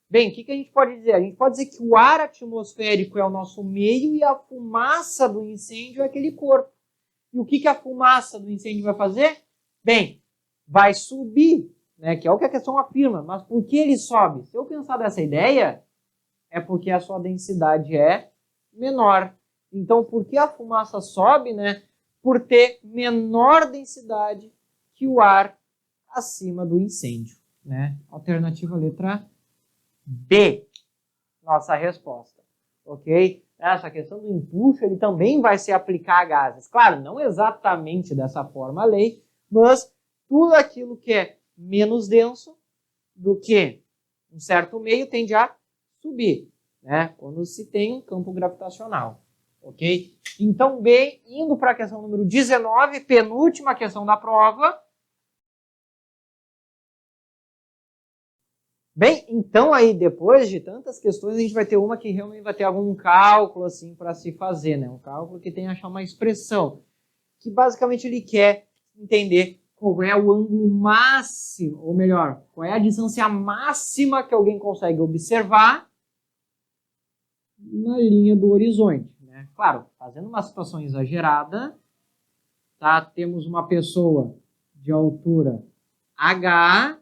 A: bem, o que a gente pode dizer? A gente pode dizer que o ar atmosférico é o nosso meio e a fumaça do incêndio é aquele corpo. E o que a fumaça do incêndio vai fazer? Bem, vai subir, né, que é o que a questão afirma. Mas por que ele sobe? Se eu pensar dessa ideia, é porque a sua densidade é menor. Então, por que a fumaça sobe? Né? Por ter menor densidade que o ar acima do incêndio. Né? Alternativa letra B. Nossa resposta. Ok? Essa questão do empuxo ele também vai se aplicar a gases. Claro, não exatamente dessa forma a lei, mas tudo aquilo que é menos denso do que um certo meio tende a subir, né? Quando se tem um campo gravitacional. Ok? Então, B, indo para a questão número 19, penúltima questão da prova. Bem, então aí depois de tantas questões, a gente vai ter uma que realmente vai ter algum cálculo assim para se fazer, né? Um cálculo que tem que achar uma expressão, que basicamente ele quer entender qual é o ângulo máximo, ou melhor, qual é a distância máxima que alguém consegue observar na linha do horizonte, né? Claro, fazendo uma situação exagerada, tá? Temos uma pessoa de altura H.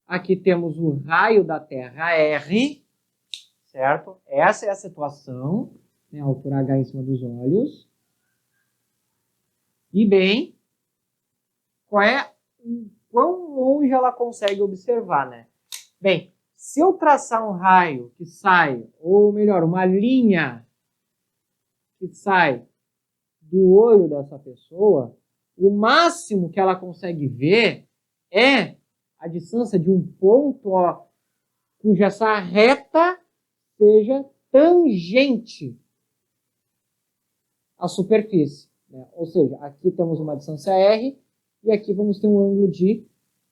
A: Aqui temos o raio da Terra R, certo? Essa é a situação, né? A altura H em cima dos olhos. E bem, quão longe ela consegue observar, né? Bem, se eu traçar um raio que sai, ou melhor, uma linha que sai do olho dessa pessoa, o máximo que ela consegue ver é a distância de um ponto, ó, cuja essa reta seja tangente à superfície. Né? Ou seja, aqui temos uma distância R e aqui vamos ter um ângulo de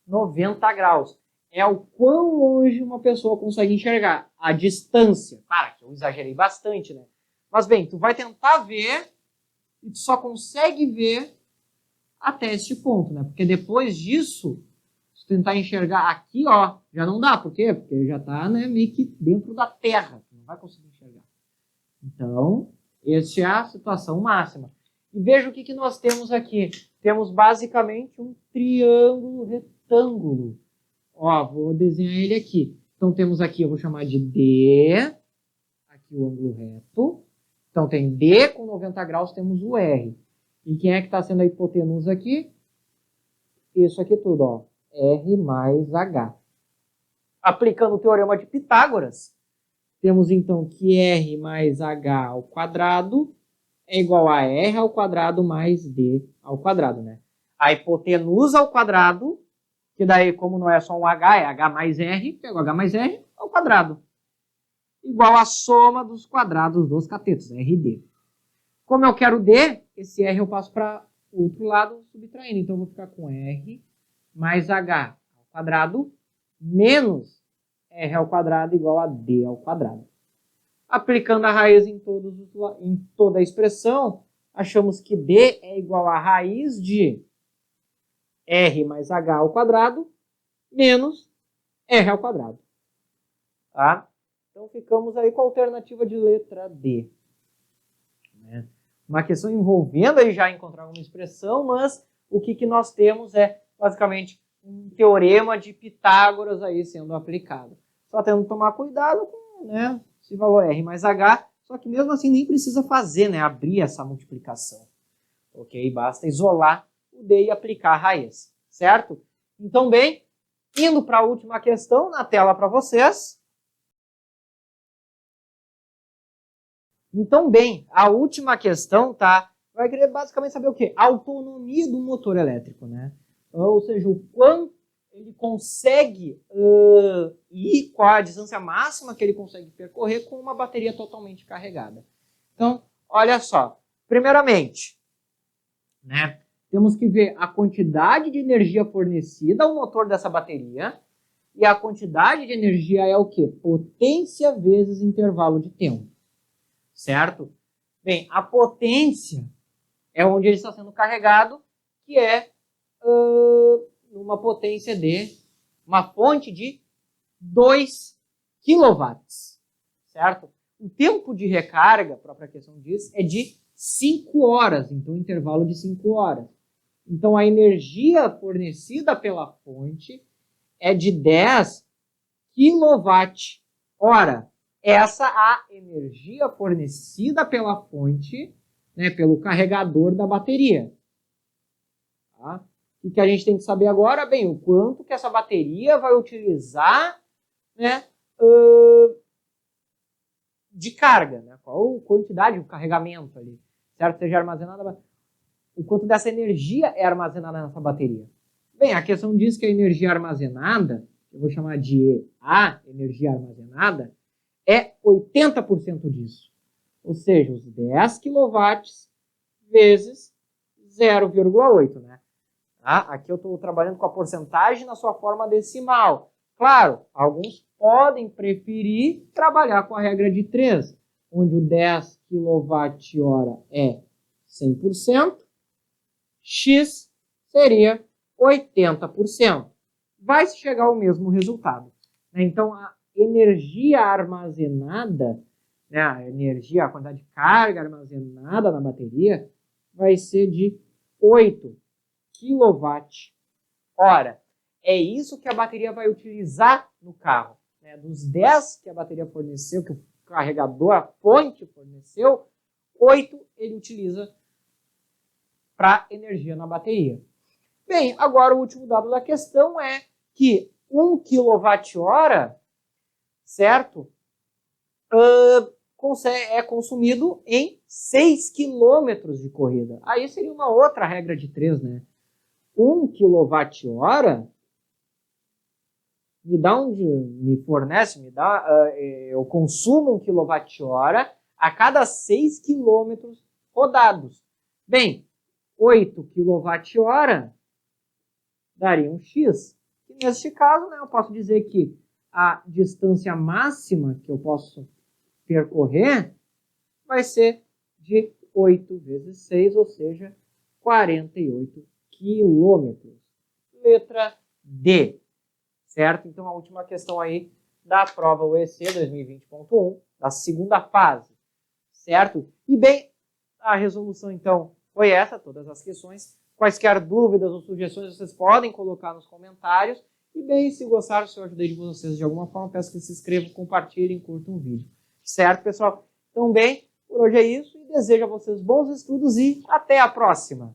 A: 90 graus. É o quão longe uma pessoa consegue enxergar. A distância. Para, que eu exagerei bastante, né? Mas bem, tu vai tentar ver e tu só consegue ver até este ponto, né? Porque depois disso, se tentar enxergar aqui, ó, já não dá. Por quê? Porque já está, né, meio que dentro da Terra. Não vai conseguir enxergar. Então, essa é a situação máxima. E veja o que nós temos aqui. Temos basicamente um triângulo retângulo. Ó, vou desenhar ele aqui. Então, temos aqui, eu vou chamar de D. Aqui o ângulo reto. Então, tem D com 90 graus, temos o R. E quem é que está sendo a hipotenusa aqui? Isso aqui tudo, ó. R mais H. Aplicando o teorema de Pitágoras, temos então que R mais H ao quadrado é igual a R ao quadrado mais D ao quadrado, né? A hipotenusa ao quadrado, que daí, como não é só um H, é H mais R, pego H mais R ao quadrado. Igual a soma dos quadrados dos catetos, R e D. Como eu quero D, esse R eu passo para o outro lado subtraindo. Então, eu vou ficar com R mais H ao quadrado menos R ao quadrado igual a D ao quadrado. Aplicando a raiz em toda a expressão, achamos que D é igual a raiz de R mais H ao quadrado menos R ao quadrado. Tá? Então, ficamos aí com a alternativa de letra D. Uma questão envolvendo aí já encontrar alguma expressão, mas o que nós temos é basicamente um teorema de Pitágoras aí sendo aplicado. Só tendo que tomar cuidado com, né, esse valor R mais H, só que mesmo assim nem precisa fazer, né, abrir essa multiplicação. Ok? Basta isolar o D e aplicar a raiz, certo? Então, bem, indo para a última questão na tela para vocês. Então, bem, a última questão, tá? Vai querer basicamente saber o quê? A autonomia do motor elétrico, né? Ou seja, o quanto ele consegue ir, qual a distância máxima que ele consegue percorrer com uma bateria totalmente carregada. Então, olha só. Primeiramente, né, temos que ver a quantidade de energia fornecida ao motor dessa bateria. E a quantidade de energia é o quê? Potência vezes intervalo de tempo. Certo? Bem, a potência é onde ele está sendo carregado, que é uma potência de uma fonte de 2 kW. Certo? O tempo de recarga, a própria questão diz, é de 5 horas, então intervalo de 5 horas. Então a energia fornecida pela fonte é de 10 kWh. Essa a energia fornecida pela fonte, né, pelo carregador da bateria. Tá? O que a gente tem que saber agora? Bem, o quanto que essa bateria vai utilizar, né, de carga. Né? Qual a quantidade, o carregamento ali, certo? Seja armazenada, o quanto dessa energia é armazenada nessa bateria. Bem, a questão diz que a energia armazenada, eu vou chamar de a energia armazenada, é 80% disso. Ou seja, os 10 kW vezes 0,8. Né? Tá? Aqui eu estou trabalhando com a porcentagem na sua forma decimal. Claro, alguns podem preferir trabalhar com a regra de 3, onde o 10 kWh é 100%, x seria 80%. Vai chegar ao mesmo resultado. Então, a energia armazenada, né, a quantidade de carga armazenada na bateria, vai ser de 8 kWh. É isso que a bateria vai utilizar no carro. Né? Dos 10 que a bateria forneceu, que o carregador, a fonte forneceu, 8 ele utiliza para energia na bateria. Bem, agora o último dado da questão é que 1 kWh, certo, é consumido em 6 km de corrida. Aí seria uma outra regra de 3, né? 1 kWh eu consumo 1 kWh a cada 6 km rodados. Bem, 8 kWh daria um X. E neste caso, né, eu posso dizer que a distância máxima que eu posso percorrer vai ser de 8 vezes 6, ou seja, 48 quilômetros. Letra D. Certo? Então, a última questão aí da prova UEC 2020.1, da segunda fase. Certo? E bem, a resolução, então, foi essa, todas as questões. Quaisquer dúvidas ou sugestões, vocês podem colocar nos comentários. E bem, se gostaram, se eu ajudei de vocês de alguma forma, peço que se inscrevam, compartilhem, curtam o vídeo. Certo, pessoal? Então, bem, por hoje é isso. E desejo a vocês bons estudos e até a próxima!